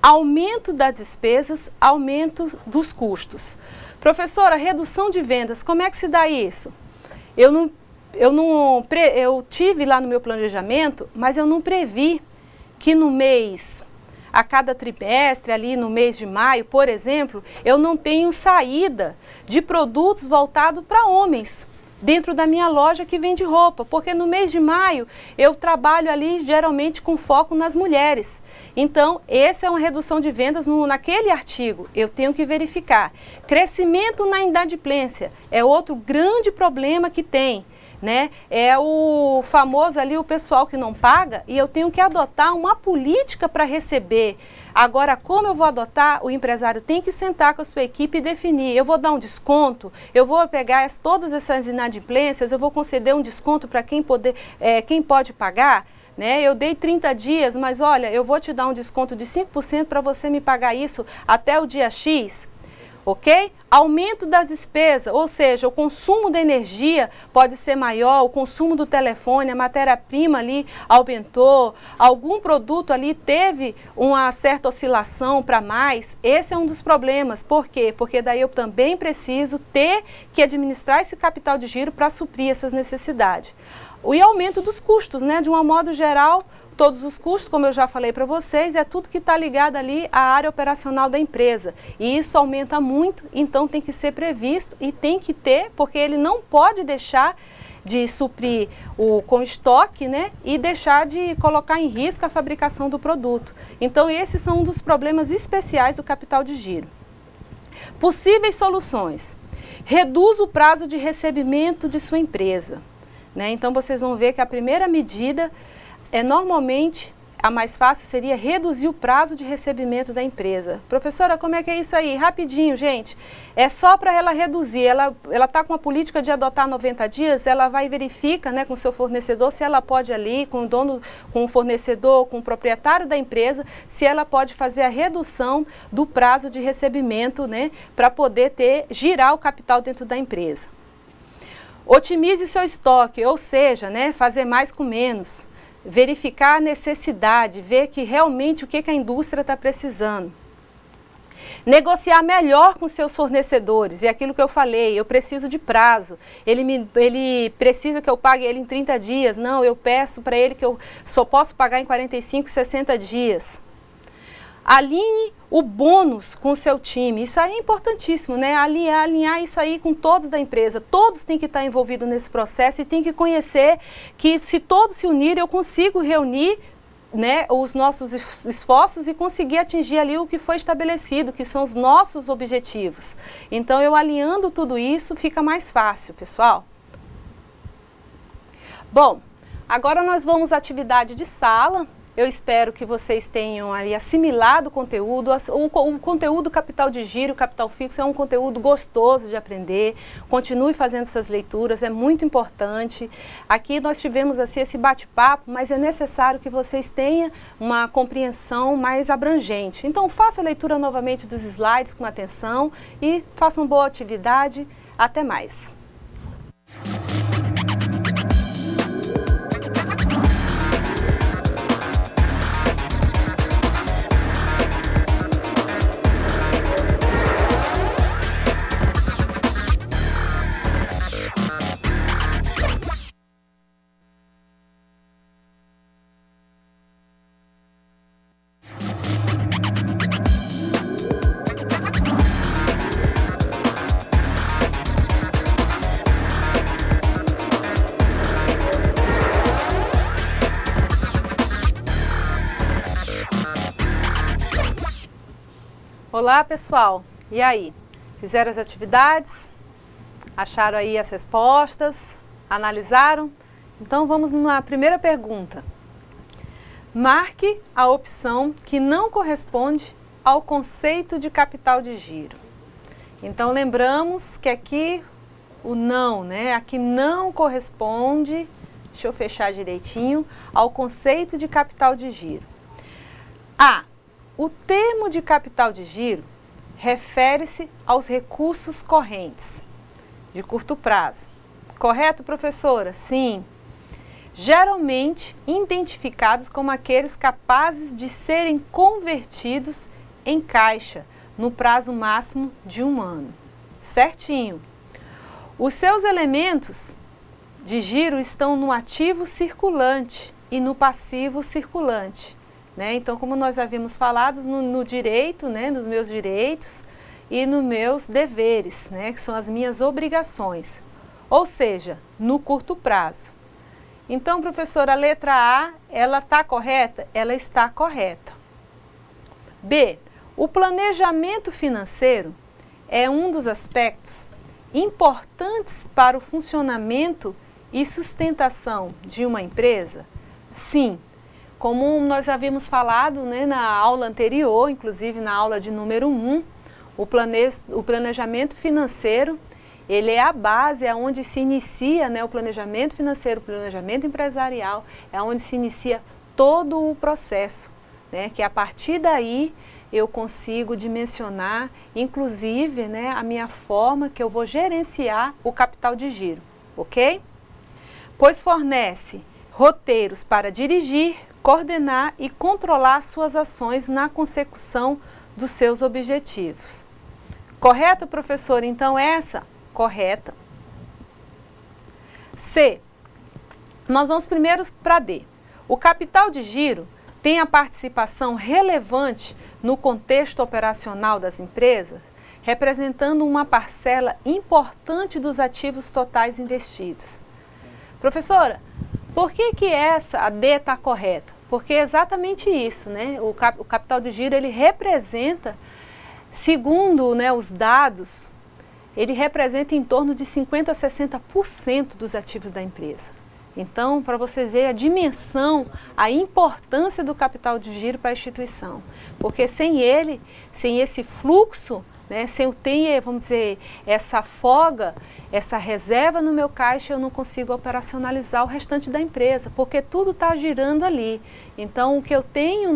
aumento das despesas, aumento dos custos. Professora, redução de vendas, como é que se dá isso? Eu tive lá no meu planejamento, mas eu não previ que no mês, a cada trimestre, ali no mês de maio, por exemplo, eu não tenho saída de produtos voltados para homens dentro da minha loja que vende roupa, porque no mês de maio eu trabalho ali geralmente com foco nas mulheres. Então, essa é uma redução de vendas naquele artigo, eu tenho que verificar. Crescimento na inadimplência é outro grande problema que tem, né? É o famoso ali, o pessoal que não paga, e eu tenho que adotar uma política para receber. Agora, como eu vou adotar? O empresário tem que sentar com a sua equipe e definir. Eu vou dar um desconto, eu vou pegar todas essas inadimplências, eu vou conceder um desconto para quem pode pagar. Né? Eu dei 30 dias, mas olha, eu vou te dar um desconto de 5% para você me pagar isso até o dia X. Ok? Aumento das despesas, ou seja, o consumo da energia pode ser maior, o consumo do telefone, a matéria-prima ali aumentou, algum produto ali teve uma certa oscilação para mais. Esse é um dos problemas. Por quê? Porque daí eu também preciso ter que administrar esse capital de giro para suprir essas necessidades. E aumento dos custos, né? De um modo geral, todos os custos, como eu já falei para vocês, é tudo que está ligado ali à área operacional da empresa. E isso aumenta muito, então tem que ser previsto e tem que ter, porque ele não pode deixar de suprir com estoque, né? E deixar de colocar em risco a fabricação do produto. Então, esses são um dos problemas especiais do capital de giro. Possíveis soluções. Reduz o prazo de recebimento de sua empresa. Né? Então, vocês vão ver que a primeira medida normalmente, a mais fácil seria reduzir o prazo de recebimento da empresa. Professora, como é que é isso aí? Rapidinho, gente. É só para ela reduzir. Ela está com a política de adotar 90 dias, ela vai e verifica, né, com o seu fornecedor se ela pode ali, com o dono, com o fornecedor, com o proprietário da empresa, se ela pode fazer a redução do prazo de recebimento, né, para poder girar o capital dentro da empresa. Otimize o seu estoque, ou seja, né, fazer mais com menos. Verificar a necessidade, ver que realmente o que a indústria está precisando. Negociar melhor com seus fornecedores, e aquilo que eu falei, eu preciso de prazo, ele precisa que eu pague ele em 30 dias, não, eu peço para ele que eu só posso pagar em 45, 60 dias. Alinhe o bônus com o seu time, isso aí é importantíssimo, né? Alinhar isso aí com todos da empresa, todos têm que estar envolvidos nesse processo e têm que conhecer que se todos se unirem, eu consigo reunir, né, os nossos esforços e conseguir atingir ali o que foi estabelecido, que são os nossos objetivos. Então, eu alinhando tudo isso, fica mais fácil, pessoal. Bom, agora nós vamos à atividade de sala. Eu espero que vocês tenham aí assimilado o conteúdo. O conteúdo capital de giro, capital fixo é um conteúdo gostoso de aprender. Continue fazendo essas leituras, é muito importante. Aqui nós tivemos assim esse bate-papo, mas é necessário que vocês tenham uma compreensão mais abrangente. Então faça a leitura novamente dos slides com atenção e façam boa atividade. Até mais! Olá, pessoal! E aí? Fizeram as atividades? Acharam aí as respostas? Analisaram? Então vamos na primeira pergunta. Marque a opção que não corresponde ao conceito de capital de giro. Então lembramos que aqui o não, né? Aqui não corresponde, deixa eu fechar direitinho, ao conceito de capital de giro. A. O termo de capital de giro refere-se aos recursos correntes de curto prazo. Correto, professora? Sim. Geralmente identificados como aqueles capazes de serem convertidos em caixa no prazo máximo de 1 ano. Certinho. Os seus elementos de giro estão no ativo circulante e no passivo circulante. Né? Então, como nós havíamos falado no direito, né, nos meus direitos e nos meus deveres, né, que são as minhas obrigações, ou seja, no curto prazo. Então, professora, a letra A, ela está correta? Ela está correta. B, o planejamento financeiro é um dos aspectos importantes para o funcionamento e sustentação de uma empresa? Sim. Como nós havíamos falado, né, na aula anterior, inclusive na aula de número 1, o planejamento financeiro, ele é a base, é onde se inicia, né, o planejamento financeiro, o planejamento empresarial, é onde se inicia todo o processo, né, que a partir daí eu consigo dimensionar, inclusive, né, a minha forma que eu vou gerenciar o capital de giro, ok? Pois fornece roteiros para dirigir, coordenar e controlar suas ações na consecução dos seus objetivos. Correto, professor? Então, essa? Correta. C. Nós vamos primeiro para D. O capital de giro tem a participação relevante no contexto operacional das empresas, representando uma parcela importante dos ativos totais investidos. Professora, por que a D está correta? Porque é exatamente isso, né? O capital de giro, ele representa, segundo, né, os dados, ele representa em torno de 50% a 60% dos ativos da empresa. Então, para você ver a dimensão, a importância do capital de giro para a instituição. Porque sem ele, sem esse fluxo, né, sem eu ter, vamos dizer, essa folga, essa reserva no meu caixa, eu não consigo operacionalizar o restante da empresa, porque tudo está girando ali. Então, o que eu tenho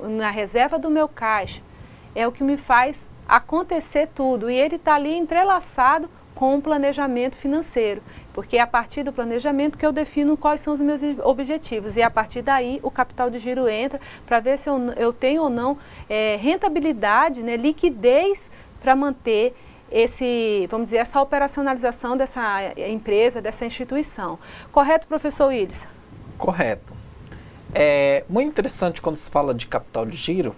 na reserva do meu caixa é o que me faz acontecer tudo. E ele está ali entrelaçado com o planejamento financeiro, porque é a partir do planejamento que eu defino quais são os meus objetivos e a partir daí o capital de giro entra para ver se eu tenho ou não rentabilidade, né, liquidez para manter vamos dizer, essa operacionalização dessa empresa, dessa instituição. Correto, professor Willis? Correto. É muito interessante quando se fala de capital de giro,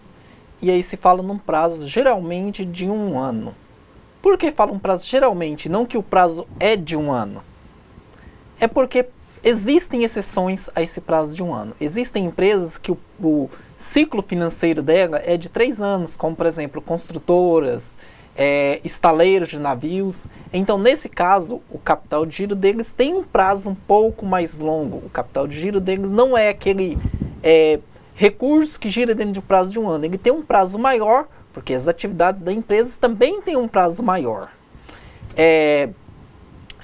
e aí se fala num prazo geralmente de 1 ano. Por que fala um prazo geralmente, não que o prazo é de 1 ano? É porque existem exceções a esse prazo de 1 ano. Existem empresas que o ciclo financeiro dela é de 3 anos, como por exemplo construtoras, estaleiros de navios. Então nesse caso o capital de giro deles tem um prazo um pouco mais longo. O capital de giro deles não é aquele recurso que gira dentro de um prazo de 1 ano. Ele tem um prazo maior, porque as atividades da empresa também têm um prazo maior.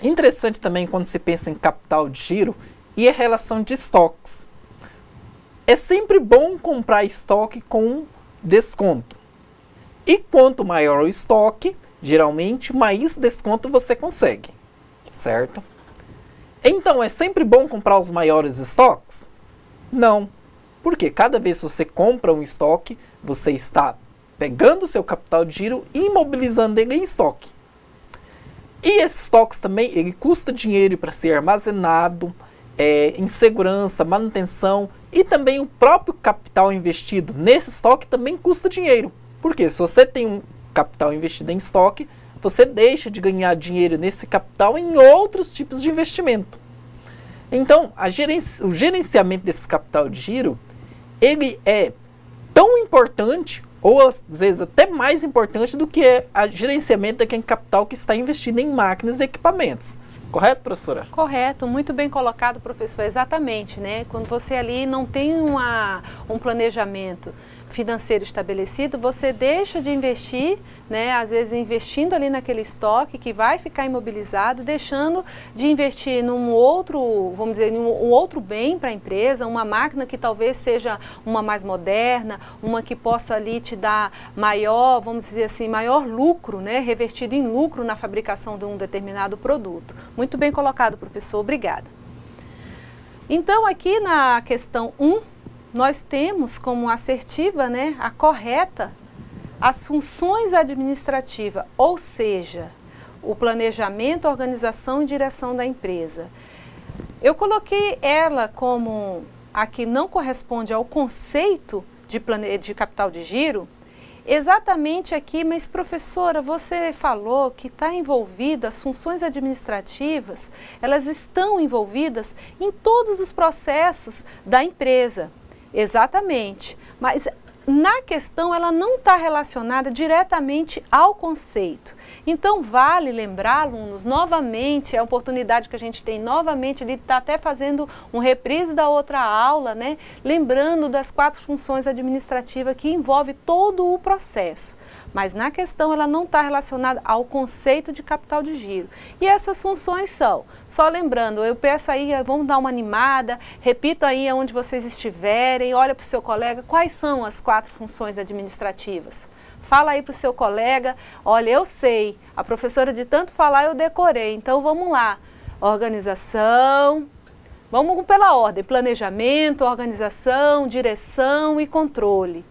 Interessante também quando se pensa em capital de giro e a relação de estoques. É sempre bom comprar estoque com desconto. E quanto maior o estoque, geralmente mais desconto você consegue, certo? Então é sempre bom comprar os maiores estoques? Não, porque cada vez que você compra um estoque, você está pegando o seu capital de giro e imobilizando ele em estoque. E esses estoques também, ele custa dinheiro para ser armazenado, em segurança, manutenção e também o próprio capital investido nesse estoque também custa dinheiro. Porque se você tem um capital investido em estoque, você deixa de ganhar dinheiro nesse capital em outros tipos de investimento. Então, o gerenciamento desse capital de giro, ele é tão importante, ou às vezes até mais importante do que o gerenciamento daquele capital que está investido em máquinas e equipamentos. Correto, professora? Correto, muito bem colocado, professor, exatamente, né? Quando você ali não tem um planejamento financeiro estabelecido, você deixa de investir, né, às vezes investindo ali naquele estoque que vai ficar imobilizado, deixando de investir num outro, vamos dizer, um outro bem para a empresa, uma máquina que talvez seja uma mais moderna, uma que possa ali te dar maior, vamos dizer assim, maior lucro, né, revertido em lucro na fabricação de um determinado produto. Muito bem colocado, professor, obrigada. Então, aqui na questão 1, nós temos como assertiva, né, a correta, as funções administrativas, ou seja, o planejamento, organização e direção da empresa. Eu coloquei ela como a que não corresponde ao conceito de capital de giro, exatamente aqui, mas professora, você falou que está envolvida, as funções administrativas, elas estão envolvidas em todos os processos da empresa. Exatamente, mas na questão ela não está relacionada diretamente ao conceito. Então vale lembrar, alunos, novamente, é a oportunidade que a gente tem novamente de estar até fazendo um reprise da outra aula, né? Lembrando das 4 funções administrativas que envolve todo o processo. Mas na questão ela não está relacionada ao conceito de capital de giro. E essas funções são, só lembrando, eu peço aí, vamos dar uma animada, repita aí onde vocês estiverem, olha para o seu colega, quais são as 4 funções administrativas? Fala aí para o seu colega, olha, eu sei, a professora de tanto falar eu decorei, então vamos lá. Organização, vamos pela ordem, planejamento, organização, direção e controle.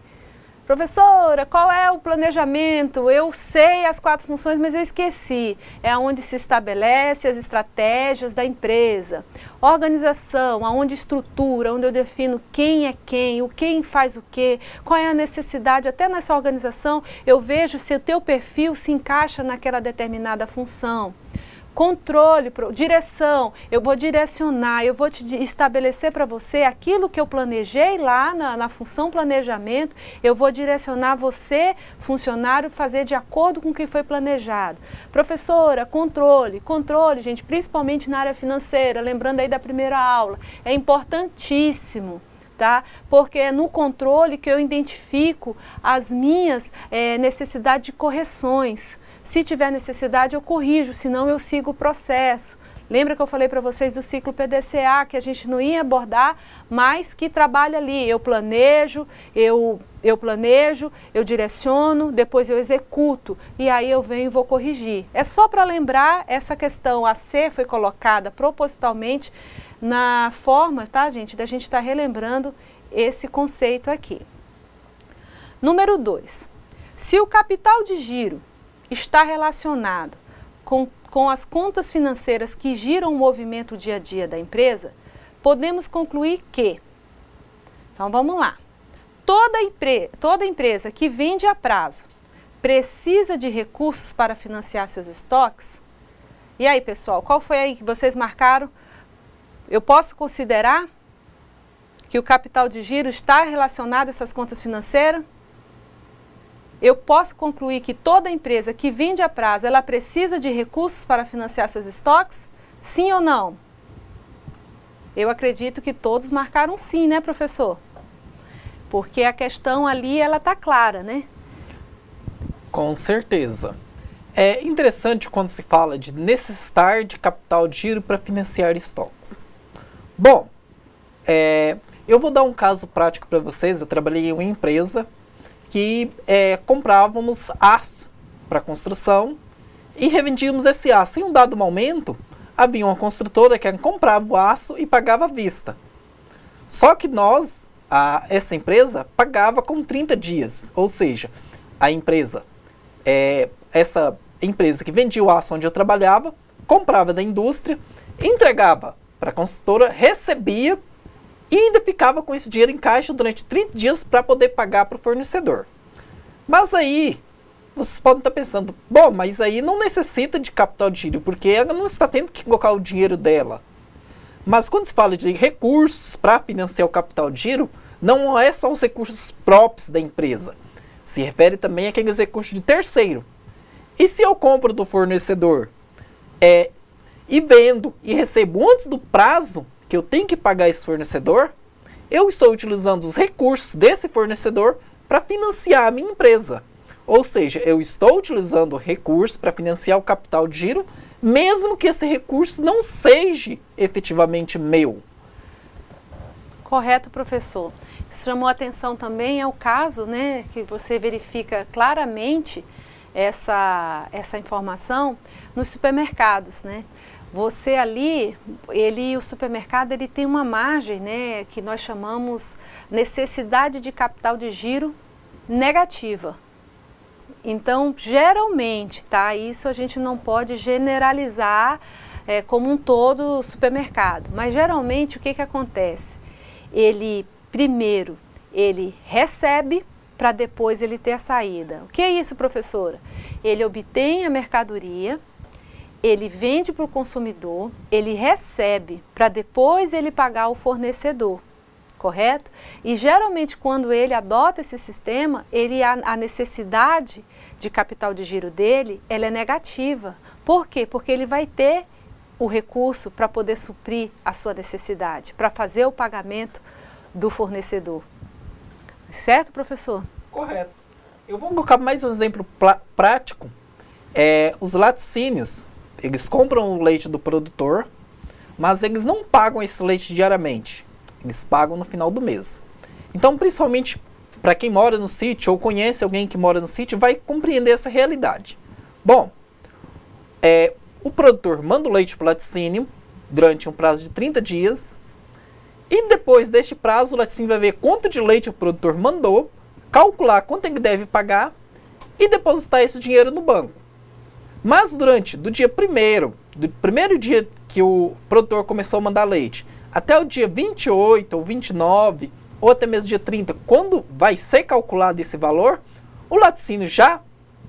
Professora, qual é o planejamento? Eu sei as 4 funções, mas eu esqueci. É onde se estabelece as estratégias da empresa. Organização, aonde estrutura, onde eu defino quem é quem, o quem faz o quê, qual é a necessidade. Até nessa organização eu vejo se o teu perfil se encaixa naquela determinada função. Controle, direção, eu vou direcionar, eu vou te estabelecer para você aquilo que eu planejei lá na função planejamento, eu vou direcionar você, funcionário, fazer de acordo com o que foi planejado. Professora, controle, gente, principalmente na área financeira, lembrando aí da primeira aula, é importantíssimo. Tá? Porque é no controle que eu identifico as minhas necessidades de correções. Se tiver necessidade, eu corrijo, senão eu sigo o processo. Lembra que eu falei para vocês do ciclo PDCA, que a gente não ia abordar, mas que trabalha ali. Eu planejo, eu Eu planejo, eu direciono, depois eu executo e aí eu venho e vou corrigir. É só para lembrar, essa questão a C foi colocada propositalmente na forma, tá, gente, da gente estar relembrando esse conceito aqui. Número 2. Se o capital de giro está relacionado com as contas financeiras que giram o movimento dia a dia da empresa, podemos concluir que, então vamos lá, toda empresa que vende a prazo precisa de recursos para financiar seus estoques? E aí, pessoal, qual foi aí que vocês marcaram? Eu posso considerar que o capital de giro está relacionado a essas contas financeiras? Eu posso concluir que toda empresa que vende a prazo, ela precisa de recursos para financiar seus estoques? Sim ou não? Eu acredito que todos marcaram sim, né, professor? Porque a questão ali, ela está clara, né? Com certeza. É interessante quando se fala de necessitar de capital de giro para financiar estoques. Bom, eu vou dar um caso prático para vocês. Eu trabalhei em uma empresa que comprávamos aço para construção e revendíamos esse aço. Em um dado momento, havia uma construtora que comprava o aço e pagava à vista. Só que essa empresa pagava com 30 dias, ou seja, essa empresa que vendia o aço onde eu trabalhava, comprava da indústria, entregava para a construtora, recebia e ainda ficava com esse dinheiro em caixa durante 30 dias para poder pagar para o fornecedor. Mas aí, vocês podem estar pensando, bom, mas aí não necessita de capital de giro, porque ela não está tendo que colocar o dinheiro dela. Mas quando se fala de recursos para financiar o capital de giro, não é só os recursos próprios da empresa. Se refere também àqueles recursos de terceiro. E se eu compro do fornecedor e vendo e recebo antes do prazo que eu tenho que pagar esse fornecedor, eu estou utilizando os recursos desse fornecedor para financiar a minha empresa. Ou seja, eu estou utilizando recursos para financiar o capital de giro, mesmo que esse recurso não seja efetivamente meu. Correto, professor. Isso chamou a atenção também ao caso, né, que você verifica claramente essa informação nos supermercados, né? Você ali, o supermercado, ele tem uma margem, né, que nós chamamos necessidade de capital de giro negativa. Então, geralmente, tá? Isso a gente não pode generalizar como um todo o supermercado. Mas geralmente o que acontece? Primeiro, ele recebe para depois ele ter a saída. O que é isso, professora? Ele obtém a mercadoria, ele vende para o consumidor, ele recebe para depois ele pagar o fornecedor, correto? E geralmente quando ele adota esse sistema, a necessidade de capital de giro dele, ela é negativa. Por quê? Porque ele vai ter o recurso para poder suprir a sua necessidade, para fazer o pagamento do fornecedor. Certo, professor? Correto. Eu vou colocar mais um exemplo prático. Os laticínios, eles compram o leite do produtor, mas eles não pagam esse leite diariamente. Eles pagam no final do mês. Então, principalmente para quem mora no sítio ou conhece alguém que mora no sítio, vai compreender essa realidade. Bom, o produtor manda o leite para o laticínio durante um prazo de 30 dias e depois deste prazo o laticínio vai ver quanto de leite o produtor mandou, calcular quanto ele deve pagar e depositar esse dinheiro no banco. Mas do primeiro dia que o produtor começou a mandar leite, até o dia 28 ou 29, ou até mesmo dia 30, quando vai ser calculado esse valor, o laticínio já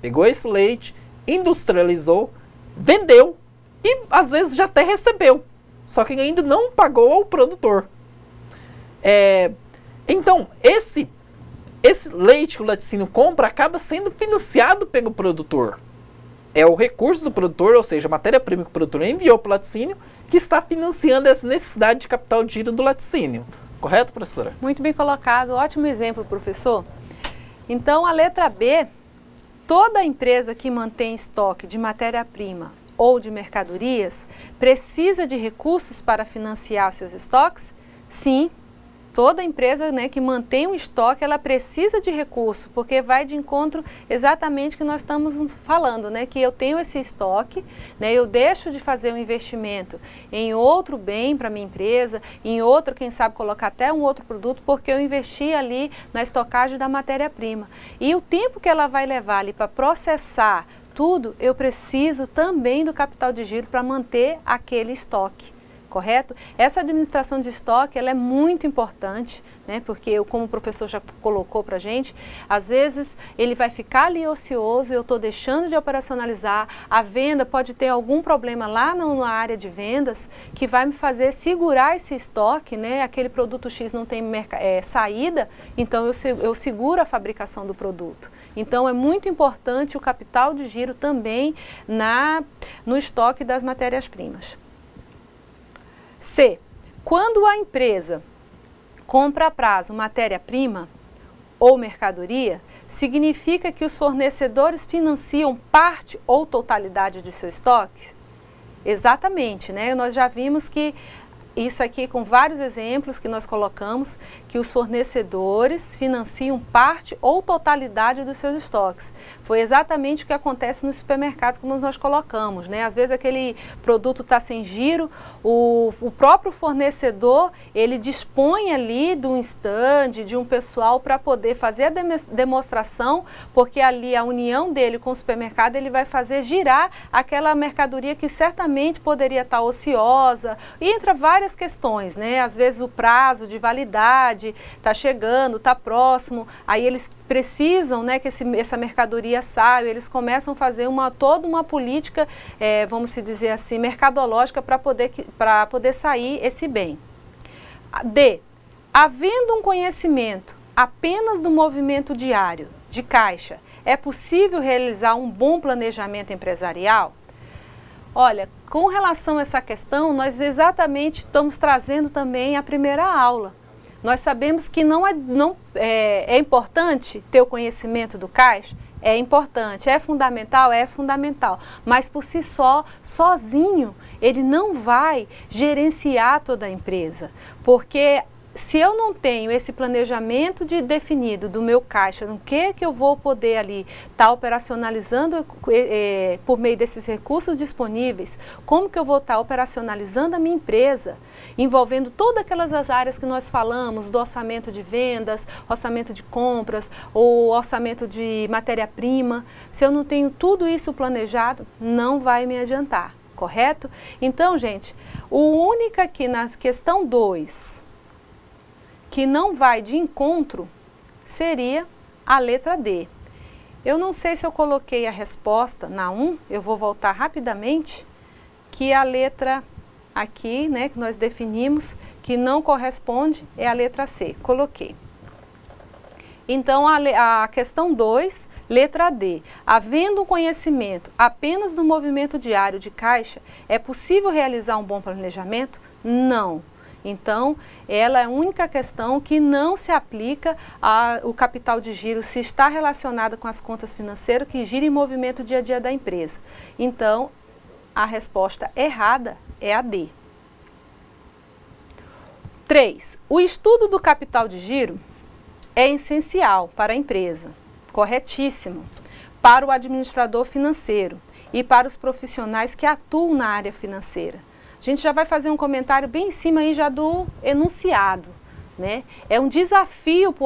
pegou esse leite, industrializou, vendeu e às vezes já até recebeu, só que ainda não pagou ao produtor. Então, esse leite que o laticínio compra acaba sendo financiado pelo produtor. É o recurso do produtor, ou seja, a matéria-prima que o produtor enviou para o laticínio, que está financiando essa necessidade de capital de giro do laticínio. Correto, professora? Muito bem colocado, ótimo exemplo, professor. Então, a letra B, toda empresa que mantém estoque de matéria-prima ou de mercadorias precisa de recursos para financiar seus estoques? Sim, Toda empresa, né, que mantém um estoque, ela precisa de recurso, porque vai de encontro exatamente o que nós estamos falando, né, que eu tenho esse estoque, né, eu deixo de fazer um investimento em outro bem para minha empresa, em outro, quem sabe, colocar até um outro produto, porque eu investi ali na estocagem da matéria-prima. E o tempo que ela vai levar ali para processar tudo, eu preciso também do capital de giro para manter aquele estoque. Correto? Essa administração de estoque, ela é muito importante, né? Porque, como o professor já colocou para a gente, às vezes ele vai ficar ali ocioso, eu estou deixando de operacionalizar, a venda pode ter algum problema lá na área de vendas, que vai me fazer segurar esse estoque, né? Aquele produto X não tem saída, então eu seguro a fabricação do produto. Então, é muito importante o capital de giro também no estoque das matérias-primas. C. Quando a empresa compra a prazo matéria-prima ou mercadoria, significa que os fornecedores financiam parte ou totalidade de seu estoque? Exatamente, né? Nós já vimos que isso aqui com vários exemplos que nós colocamos, que os fornecedores financiam parte ou totalidade dos seus estoques. Foi exatamente o que acontece nos supermercados, como nós colocamos, né? Às vezes aquele produto está sem giro, o próprio fornecedor, ele dispõe ali de um stand, de um pessoal para poder fazer a demonstração, porque ali a união dele com o supermercado, ele vai fazer girar aquela mercadoria que certamente poderia estar ociosa, e entra várias questões, né? Às vezes o prazo de validade está chegando, está próximo, aí eles precisam, né, que essa mercadoria saia, eles começam a fazer toda uma política, vamos dizer assim, mercadológica para poder sair esse bem. D. Havendo um conhecimento apenas do movimento diário de caixa, é possível realizar um bom planejamento empresarial? Olha, com relação a essa questão, nós exatamente estamos trazendo também a primeira aula. Nós sabemos que é importante ter o conhecimento do caixa, é importante, é fundamental, mas por si só, sozinho, ele não vai gerenciar toda a empresa, porque se eu não tenho esse planejamento definido do meu caixa, no que eu vou poder ali estar operacionalizando por meio desses recursos disponíveis, como que eu vou estar operacionalizando a minha empresa, envolvendo todas aquelas áreas que nós falamos, do orçamento de vendas, orçamento de compras, ou orçamento de matéria-prima, se eu não tenho tudo isso planejado, não vai me adiantar, correto? Então, gente, o único aqui na questão 2, que não vai de encontro, seria a letra D. Eu não sei se eu coloquei a resposta na 1, eu vou voltar rapidamente, que a letra aqui, né, que nós definimos, que não corresponde, é a letra C. Coloquei. Então, a questão 2, letra D. Havendo um conhecimento apenas do movimento diário de caixa, é possível realizar um bom planejamento? Não. Então, ela é a única questão que não se aplica ao capital de giro, se está relacionada com as contas financeiras que giram em movimento dia a dia da empresa. Então, a resposta errada é a D. 3. O estudo do capital de giro é essencial para a empresa, corretíssimo, para o administrador financeiro e para os profissionais que atuam na área financeira. A gente já vai fazer um comentário bem em cima aí já do enunciado, né? É um desafio para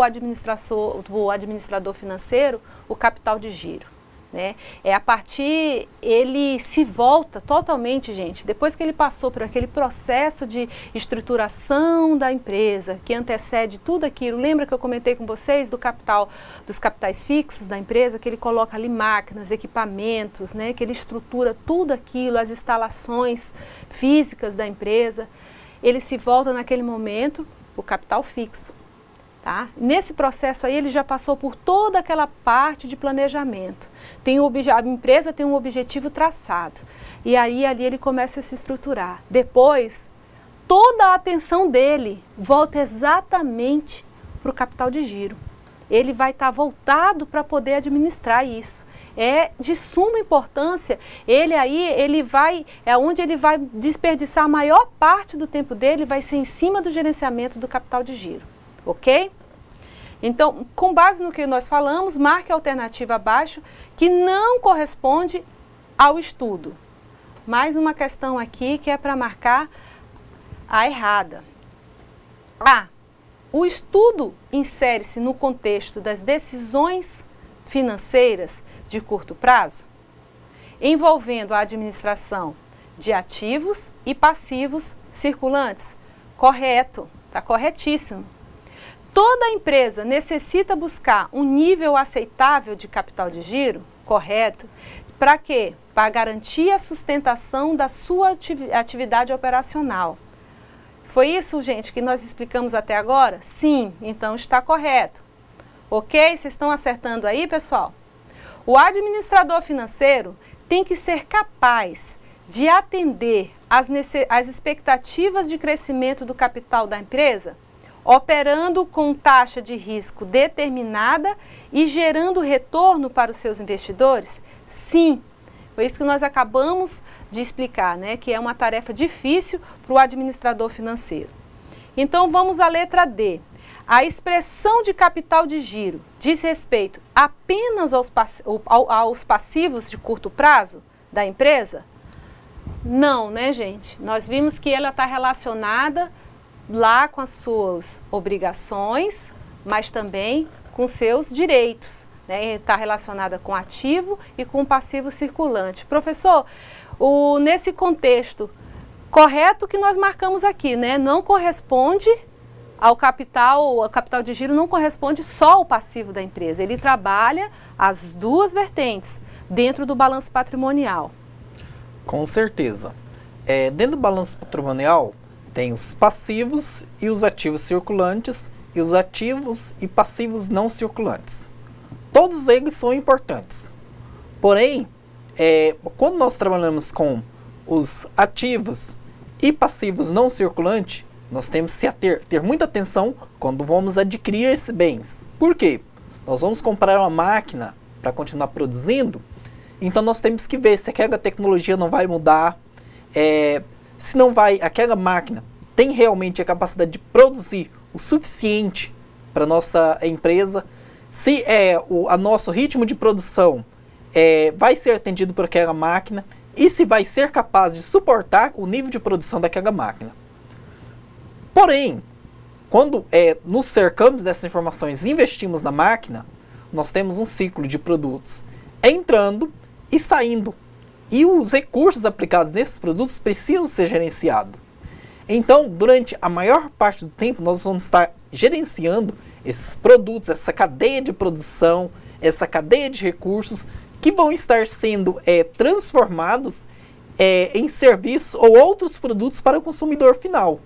o administrador financeiro o capital de giro, né? Ele se volta totalmente, gente, depois que ele passou por aquele processo de estruturação da empresa, que antecede tudo aquilo. Lembra que eu comentei com vocês dos capitais fixos da empresa, que ele coloca ali máquinas, equipamentos, né? Que ele estrutura tudo aquilo, as instalações físicas da empresa. Ele se volta naquele momento o capital fixo. Tá? Nesse processo aí ele já passou por toda aquela parte de planejamento. A empresa tem um objetivo traçado e aí ali ele começa a se estruturar. Depois, toda a atenção dele volta exatamente para o capital de giro. Ele vai estar voltado para poder administrar isso. É de suma importância, onde ele vai desperdiçar a maior parte do tempo dele, vai ser em cima do gerenciamento do capital de giro. ok? Então, com base no que nós falamos, marque a alternativa abaixo que não corresponde ao estudo. Mais uma questão aqui que é para marcar a errada. A. O estudo insere-se no contexto das decisões financeiras de curto prazo, envolvendo a administração de ativos e passivos circulantes. Correto, está corretíssimo. Toda empresa necessita buscar um nível aceitável de capital de giro? Correto. Para quê? Para garantir a sustentação da sua atividade operacional. Foi isso, gente, que nós explicamos até agora? Sim, então está correto. Ok? Vocês estão acertando aí, pessoal? O administrador financeiro tem que ser capaz de atender às expectativas de crescimento do capital da empresa, operando com taxa de risco determinada e gerando retorno para os seus investidores? Sim. Foi isso que nós acabamos de explicar, né? Que é uma tarefa difícil para o administrador financeiro. Então, vamos à letra D. A expressão de capital de giro diz respeito apenas aos passivos de curto prazo da empresa? Não, né, gente? Nós vimos que ela está relacionada lá com as suas obrigações, mas também com seus direitos. Está relacionada com ativo e com passivo circulante. Professor, nesse contexto, correto que nós marcamos aqui, né? Não corresponde ao capital, o capital de giro não corresponde só ao passivo da empresa. Ele trabalha as duas vertentes dentro do balanço patrimonial. Com certeza. Dentro do balanço patrimonial, tem os passivos e os ativos circulantes e os ativos e passivos não circulantes. Todos eles são importantes. Porém, quando nós trabalhamos com os ativos e passivos não circulantes, nós temos que ter muita atenção quando vamos adquirir esses bens. Por quê? Nós vamos comprar uma máquina para continuar produzindo, então nós temos que ver se aquela tecnologia não vai mudar, se não vai, aquela máquina tem realmente a capacidade de produzir o suficiente para a nossa empresa, se o nosso ritmo de produção vai ser atendido por aquela máquina e se vai ser capaz de suportar o nível de produção daquela máquina. Porém, quando nos cercamos dessas informações e investimos na máquina, nós temos um ciclo de produtos entrando e saindo. E os recursos aplicados nesses produtos precisam ser gerenciados. Então, durante a maior parte do tempo, nós vamos estar gerenciando esses produtos, essa cadeia de produção, essa cadeia de recursos que vão estar sendo transformados em serviços ou outros produtos para o consumidor final.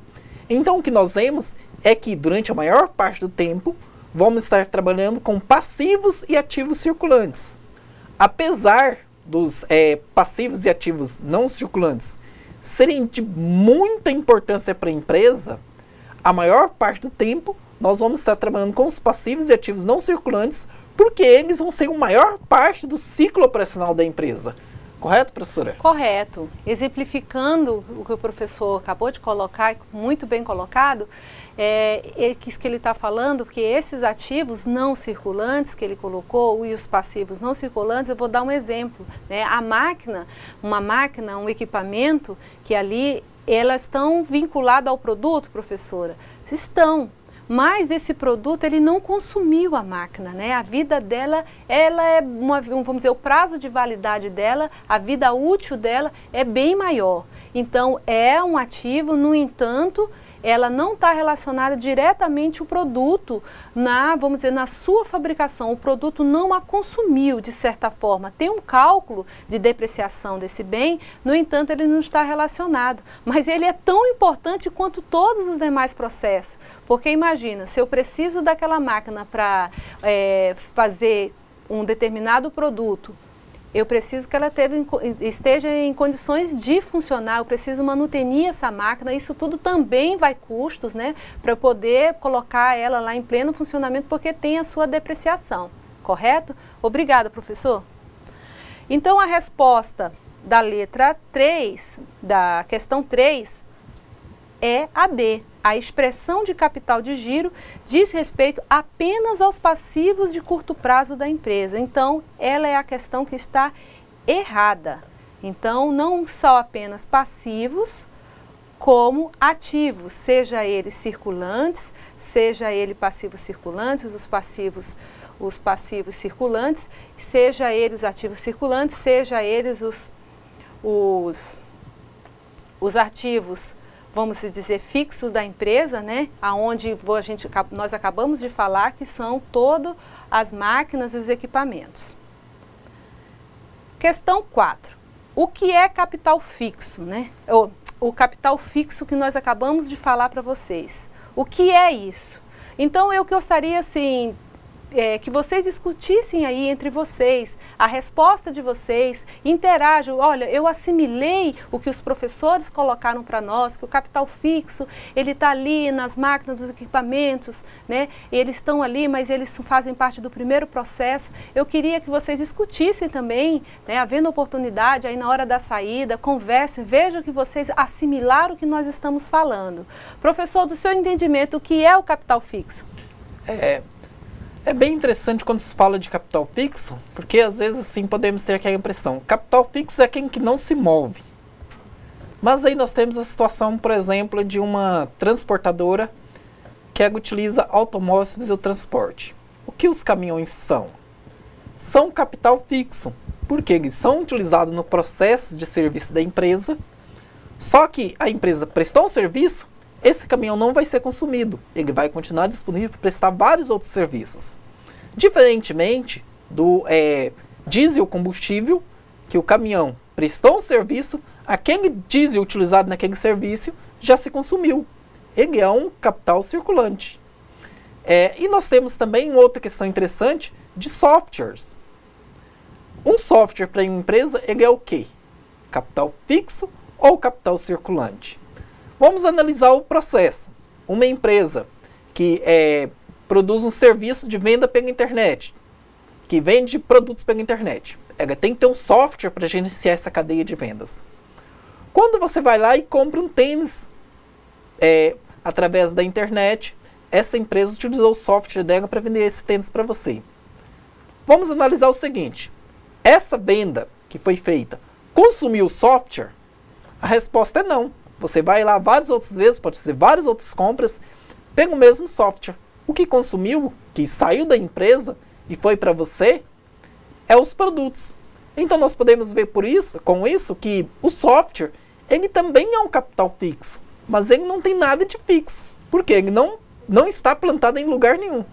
Então, o que nós vemos é que durante a maior parte do tempo, vamos estar trabalhando com passivos e ativos circulantes. Apesar dos passivos e ativos não circulantes serem de muita importância para a empresa, a maior parte do tempo nós vamos estar trabalhando com os passivos e ativos não circulantes, porque eles vão ser a maior parte do ciclo operacional da empresa. Correto, professora? Correto. Exemplificando o que o professor acabou de colocar, muito bem colocado, que ele está falando que esses ativos não circulantes que ele colocou e os passivos não circulantes, eu vou dar um exemplo, né? A máquina, um equipamento que ali, elas estão vinculadas ao produto, professora? Estão. Mas esse produto, ele não consumiu a máquina, né? A vida dela, vamos dizer, o prazo de validade dela, a vida útil dela é bem maior. Então, é um ativo, no entanto, ela não está relacionada diretamente ao produto, vamos dizer, na sua fabricação. O produto não a consumiu, de certa forma. Tem um cálculo de depreciação desse bem, no entanto, ele não está relacionado. Mas ele é tão importante quanto todos os demais processos. Porque imagina, se eu preciso daquela máquina para fazer um determinado produto, eu preciso que ela esteja em condições de funcionar, eu preciso manutenir essa máquina, isso tudo também vai custos, né? Para eu poder colocar ela lá em pleno funcionamento, porque tem a sua depreciação, correto? Obrigada, professor. Então, a resposta da letra 3, da questão 3, EAD. A expressão de capital de giro diz respeito apenas aos passivos de curto prazo da empresa. Então, ela é a questão que está errada. Então, não só apenas passivos, como ativos, seja eles circulantes, seja ele passivos circulantes, os passivos circulantes, seja eles ativos circulantes, seja eles os ativos, vamos dizer, fixos da empresa, né? Aonde nós acabamos de falar que são todas as máquinas e os equipamentos. Questão 4. O que é capital fixo, né? O capital fixo que nós acabamos de falar para vocês. O que é isso? Então, eu gostaria, assim, que vocês discutissem aí entre vocês, a resposta de vocês, interajam. Olha, eu assimilei o que os professores colocaram para nós, que o capital fixo, ele está ali nas máquinas, dos equipamentos, né? Eles estão ali, mas eles fazem parte do primeiro processo. Eu queria que vocês discutissem também, né? Havendo oportunidade, aí na hora da saída, conversem, vejam que vocês assimilaram o que nós estamos falando. Professor, do seu entendimento, o que é o capital fixo? É bem interessante quando se fala de capital fixo, porque às vezes assim podemos ter aquela impressão. Capital fixo é quem que não se move. Mas aí nós temos a situação, por exemplo, de uma transportadora que utiliza automóveis para o transporte. O que os caminhões são? São capital fixo, porque eles são utilizados no processo de serviço da empresa, só que a empresa prestou um serviço, esse caminhão não vai ser consumido, ele vai continuar disponível para prestar vários outros serviços. Diferentemente do diesel combustível, que o caminhão prestou um serviço, aquele diesel utilizado naquele serviço já se consumiu. Ele é um capital circulante. E nós temos também uma outra questão interessante de softwares. Um software para uma empresa, ele é o quê? Capital fixo ou capital circulante? Vamos analisar o processo. Uma empresa que produz um serviço de venda pela internet, que vende produtos pela internet, ela tem que ter um software para gerenciar essa cadeia de vendas. Quando você vai lá e compra um tênis através da internet, essa empresa utilizou o software dela para vender esse tênis para você. Vamos analisar o seguinte: essa venda que foi feita consumiu o software? A resposta é não. Você vai lá várias outras vezes, pode ser várias outras compras, pega o mesmo software. O que consumiu, que saiu da empresa e foi para você, é os produtos. Então nós podemos ver com isso que o software, ele também é um capital fixo, mas ele não tem nada de fixo, porque ele não está plantado em lugar nenhum.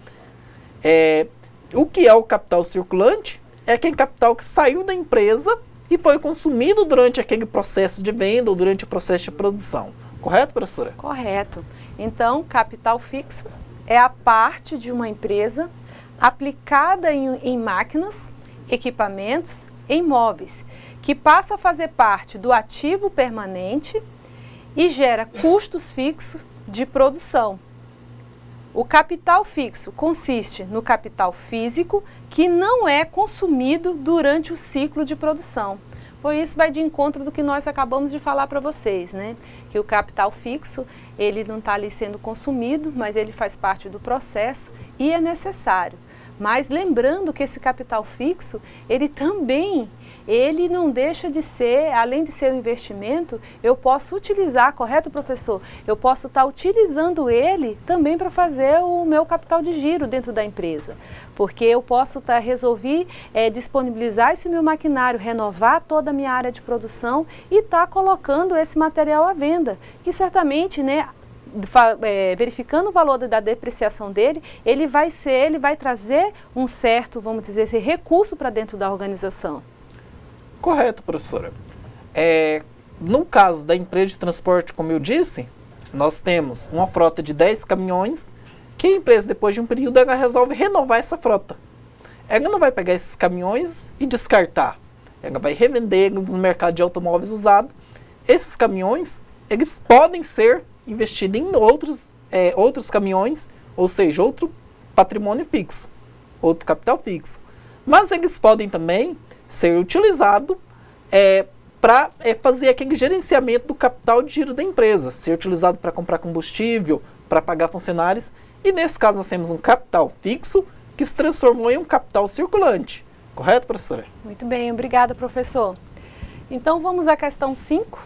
O que é o capital circulante? É aquele capital que saiu da empresa e foi consumido durante aquele processo de venda ou durante o processo de produção. Correto, professora? Correto. Então, capital fixo é a parte de uma empresa aplicada em máquinas, equipamentos e imóveis, que passa a fazer parte do ativo permanente e gera custos fixos de produção. O capital fixo consiste no capital físico que não é consumido durante o ciclo de produção. Por isso vai de encontro do que nós acabamos de falar para vocês, né? Que o capital fixo, ele não está ali sendo consumido, mas ele faz parte do processo e é necessário. Mas lembrando que esse capital fixo, ele não deixa de ser, além de ser um investimento, eu posso utilizar, correto, professor? Eu posso estar utilizando ele também para fazer o meu capital de giro dentro da empresa. Porque eu posso resolver disponibilizar esse meu maquinário, renovar toda a minha área de produção e estar colocando esse material à venda, que certamente, né, verificando o valor da depreciação dele, ele vai trazer um certo, vamos dizer assim, recurso para dentro da organização. Correto, professora. No caso da empresa de transporte, como eu disse, nós temos uma frota de 10 caminhões, que a empresa, depois de um período, ela resolve renovar essa frota. Ela não vai pegar esses caminhões e descartar. Ela vai revender nos mercados de automóveis usados. Esses caminhões, eles podem ser investido em outros caminhões, ou seja, outro patrimônio fixo, outro capital fixo. Mas eles podem também ser utilizados para fazer aquele gerenciamento do capital de giro da empresa, ser utilizado para comprar combustível, para pagar funcionários. E nesse caso nós temos um capital fixo que se transformou em um capital circulante. Correto, professora? Muito bem, obrigada, professor. Então vamos à questão 5.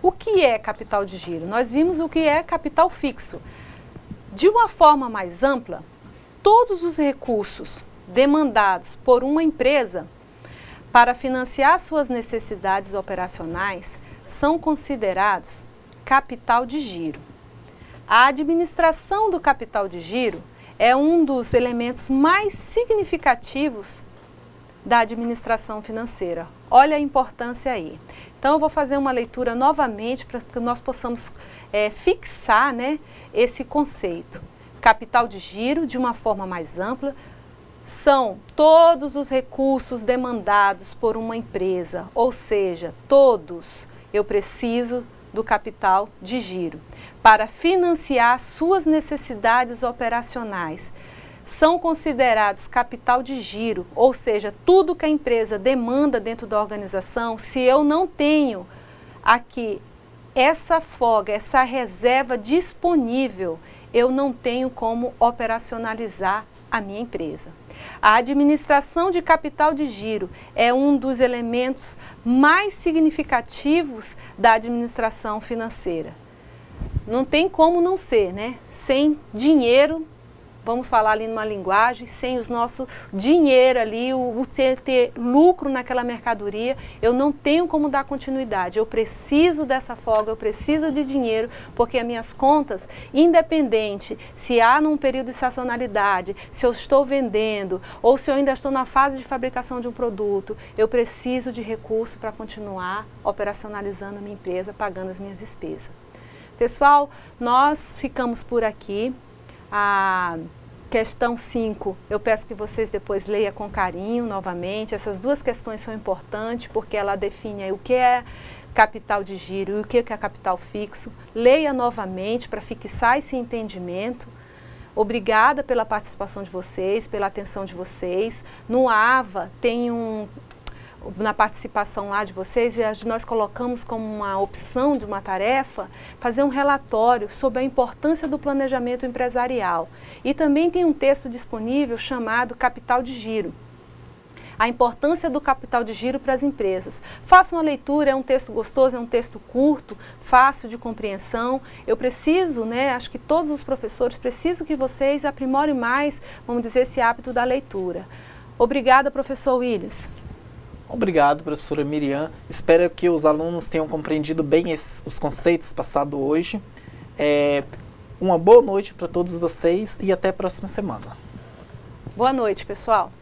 O que é capital de giro? Nós vimos o que é capital fixo. De uma forma mais ampla, todos os recursos demandados por uma empresa para financiar suas necessidades operacionais são considerados capital de giro. A administração do capital de giro é um dos elementos mais significativos da administração financeira. Olha a importância aí. Então, eu vou fazer uma leitura novamente para que nós possamos fixar, né, esse conceito. Capital de giro, de uma forma mais ampla, são todos os recursos demandados por uma empresa, ou seja, todos eu preciso do capital de giro para financiar suas necessidades operacionais. São considerados capital de giro, ou seja, tudo que a empresa demanda dentro da organização, se eu não tenho aqui essa folga, essa reserva disponível, eu não tenho como operacionalizar a minha empresa. A administração de capital de giro é um dos elementos mais significativos da administração financeira. Não tem como não ser, né? Sem dinheiro, vamos falar ali numa linguagem, sem o nosso dinheiro ali, o ter lucro naquela mercadoria, eu não tenho como dar continuidade. Eu preciso dessa folga, eu preciso de dinheiro, porque as minhas contas, independente se há num período de estacionalidade, se eu estou vendendo ou se eu ainda estou na fase de fabricação de um produto, eu preciso de recurso para continuar operacionalizando a minha empresa, pagando as minhas despesas. Pessoal, nós ficamos por aqui. A questão 5, eu peço que vocês depois leiam com carinho novamente. Essas duas questões são importantes porque ela define aí o que é capital de giro e o que é capital fixo. Leia novamente para fixar esse entendimento. Obrigada pela participação de vocês, pela atenção de vocês. No AVA tem na participação lá de vocês, nós colocamos como uma opção de uma tarefa fazer um relatório sobre a importância do planejamento empresarial. E também tem um texto disponível chamado Capital de Giro. A importância do capital de giro para as empresas. Faça uma leitura, é um texto gostoso, é um texto curto, fácil de compreensão. Eu preciso, né, acho que todos os professores precisam que vocês aprimorem mais, vamos dizer, esse hábito da leitura. Obrigada, professor Willis. Obrigado, professora Miriam. Espero que os alunos tenham compreendido bem os conceitos passados hoje. Uma boa noite para todos vocês e até a próxima semana. Boa noite, pessoal.